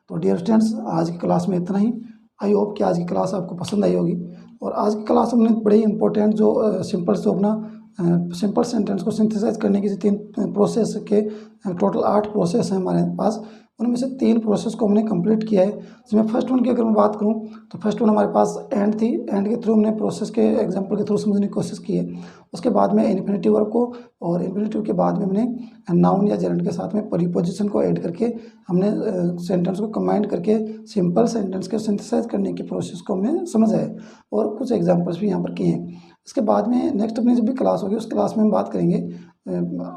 तो डियर स्टूडेंट्स आज की क्लास में इतना ही। आई होप कि आज की क्लास आपको पसंद आई होगी। और आज की क्लास हमने बड़े ही इंपॉर्टेंट जो सिंपल से अपना सिंपल सेंटेंस को सिंथेसाइज करने की जो 3 प्रोसेस के टोटल 8 प्रोसेस हैं हमारे पास, उनमें से 3 प्रोसेस को हमने कंप्लीट किया है। जिसमें फर्स्ट वन की अगर मैं बात करूं तो फर्स्ट वन हमारे पास एंड थी, एंड के थ्रू हमने प्रोसेस के एग्जांपल के थ्रू समझने की कोशिश की है। उसके बाद में इन्फिनेटिव वर्ब को, और इन्फिनेटिव के बाद में हमने नाउन या जेरेंड के साथ में प्रीपोजिशन को ऐड करके हमने सेंटेंस को कंबाइन करके सिंपल सेंटेंस के सिंथेसाइज करने की प्रोसेस को हमने समझा है, और कुछ एग्जाम्पल्स भी यहाँ पर किए हैं। इसके बाद में नेक्स्ट अपनी जब भी क्लास होगी उस क्लास में हम बात करेंगे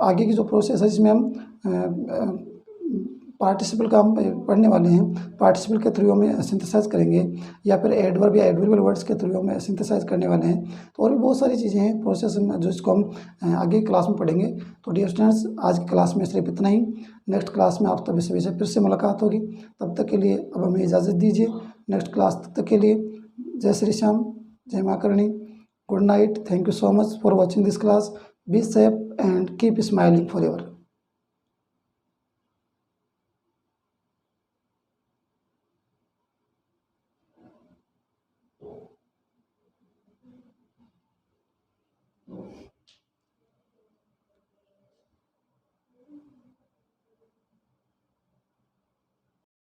आगे की जो प्रोसेस है, जिसमें हम पार्टिसिपल का हम पढ़ने वाले हैं। पार्टिसिपल के थ्रू हमें सिंथेसाइज करेंगे, या फिर एडवर्ब या एडवर्बियल वर्ड्स के थ्रू हमें सिंथेसाइज करने वाले हैं। तो और भी बहुत सारी चीज़ें हैं प्रोसेस जो इसको हम आगे की क्लास में पढ़ेंगे। तो डियर स्टूडेंट्स आज की क्लास में सिर्फ इतना ही। नेक्स्ट क्लास में आप सभी से फिर से मुलाकात होगी। तब तक के लिए अब हमें इजाज़त दीजिए। नेक्स्ट क्लास तक के लिए जय श्री श्याम, जय माँ Karni, good night. Thank you so much for watching this class. Be safe and keep smiling for ever.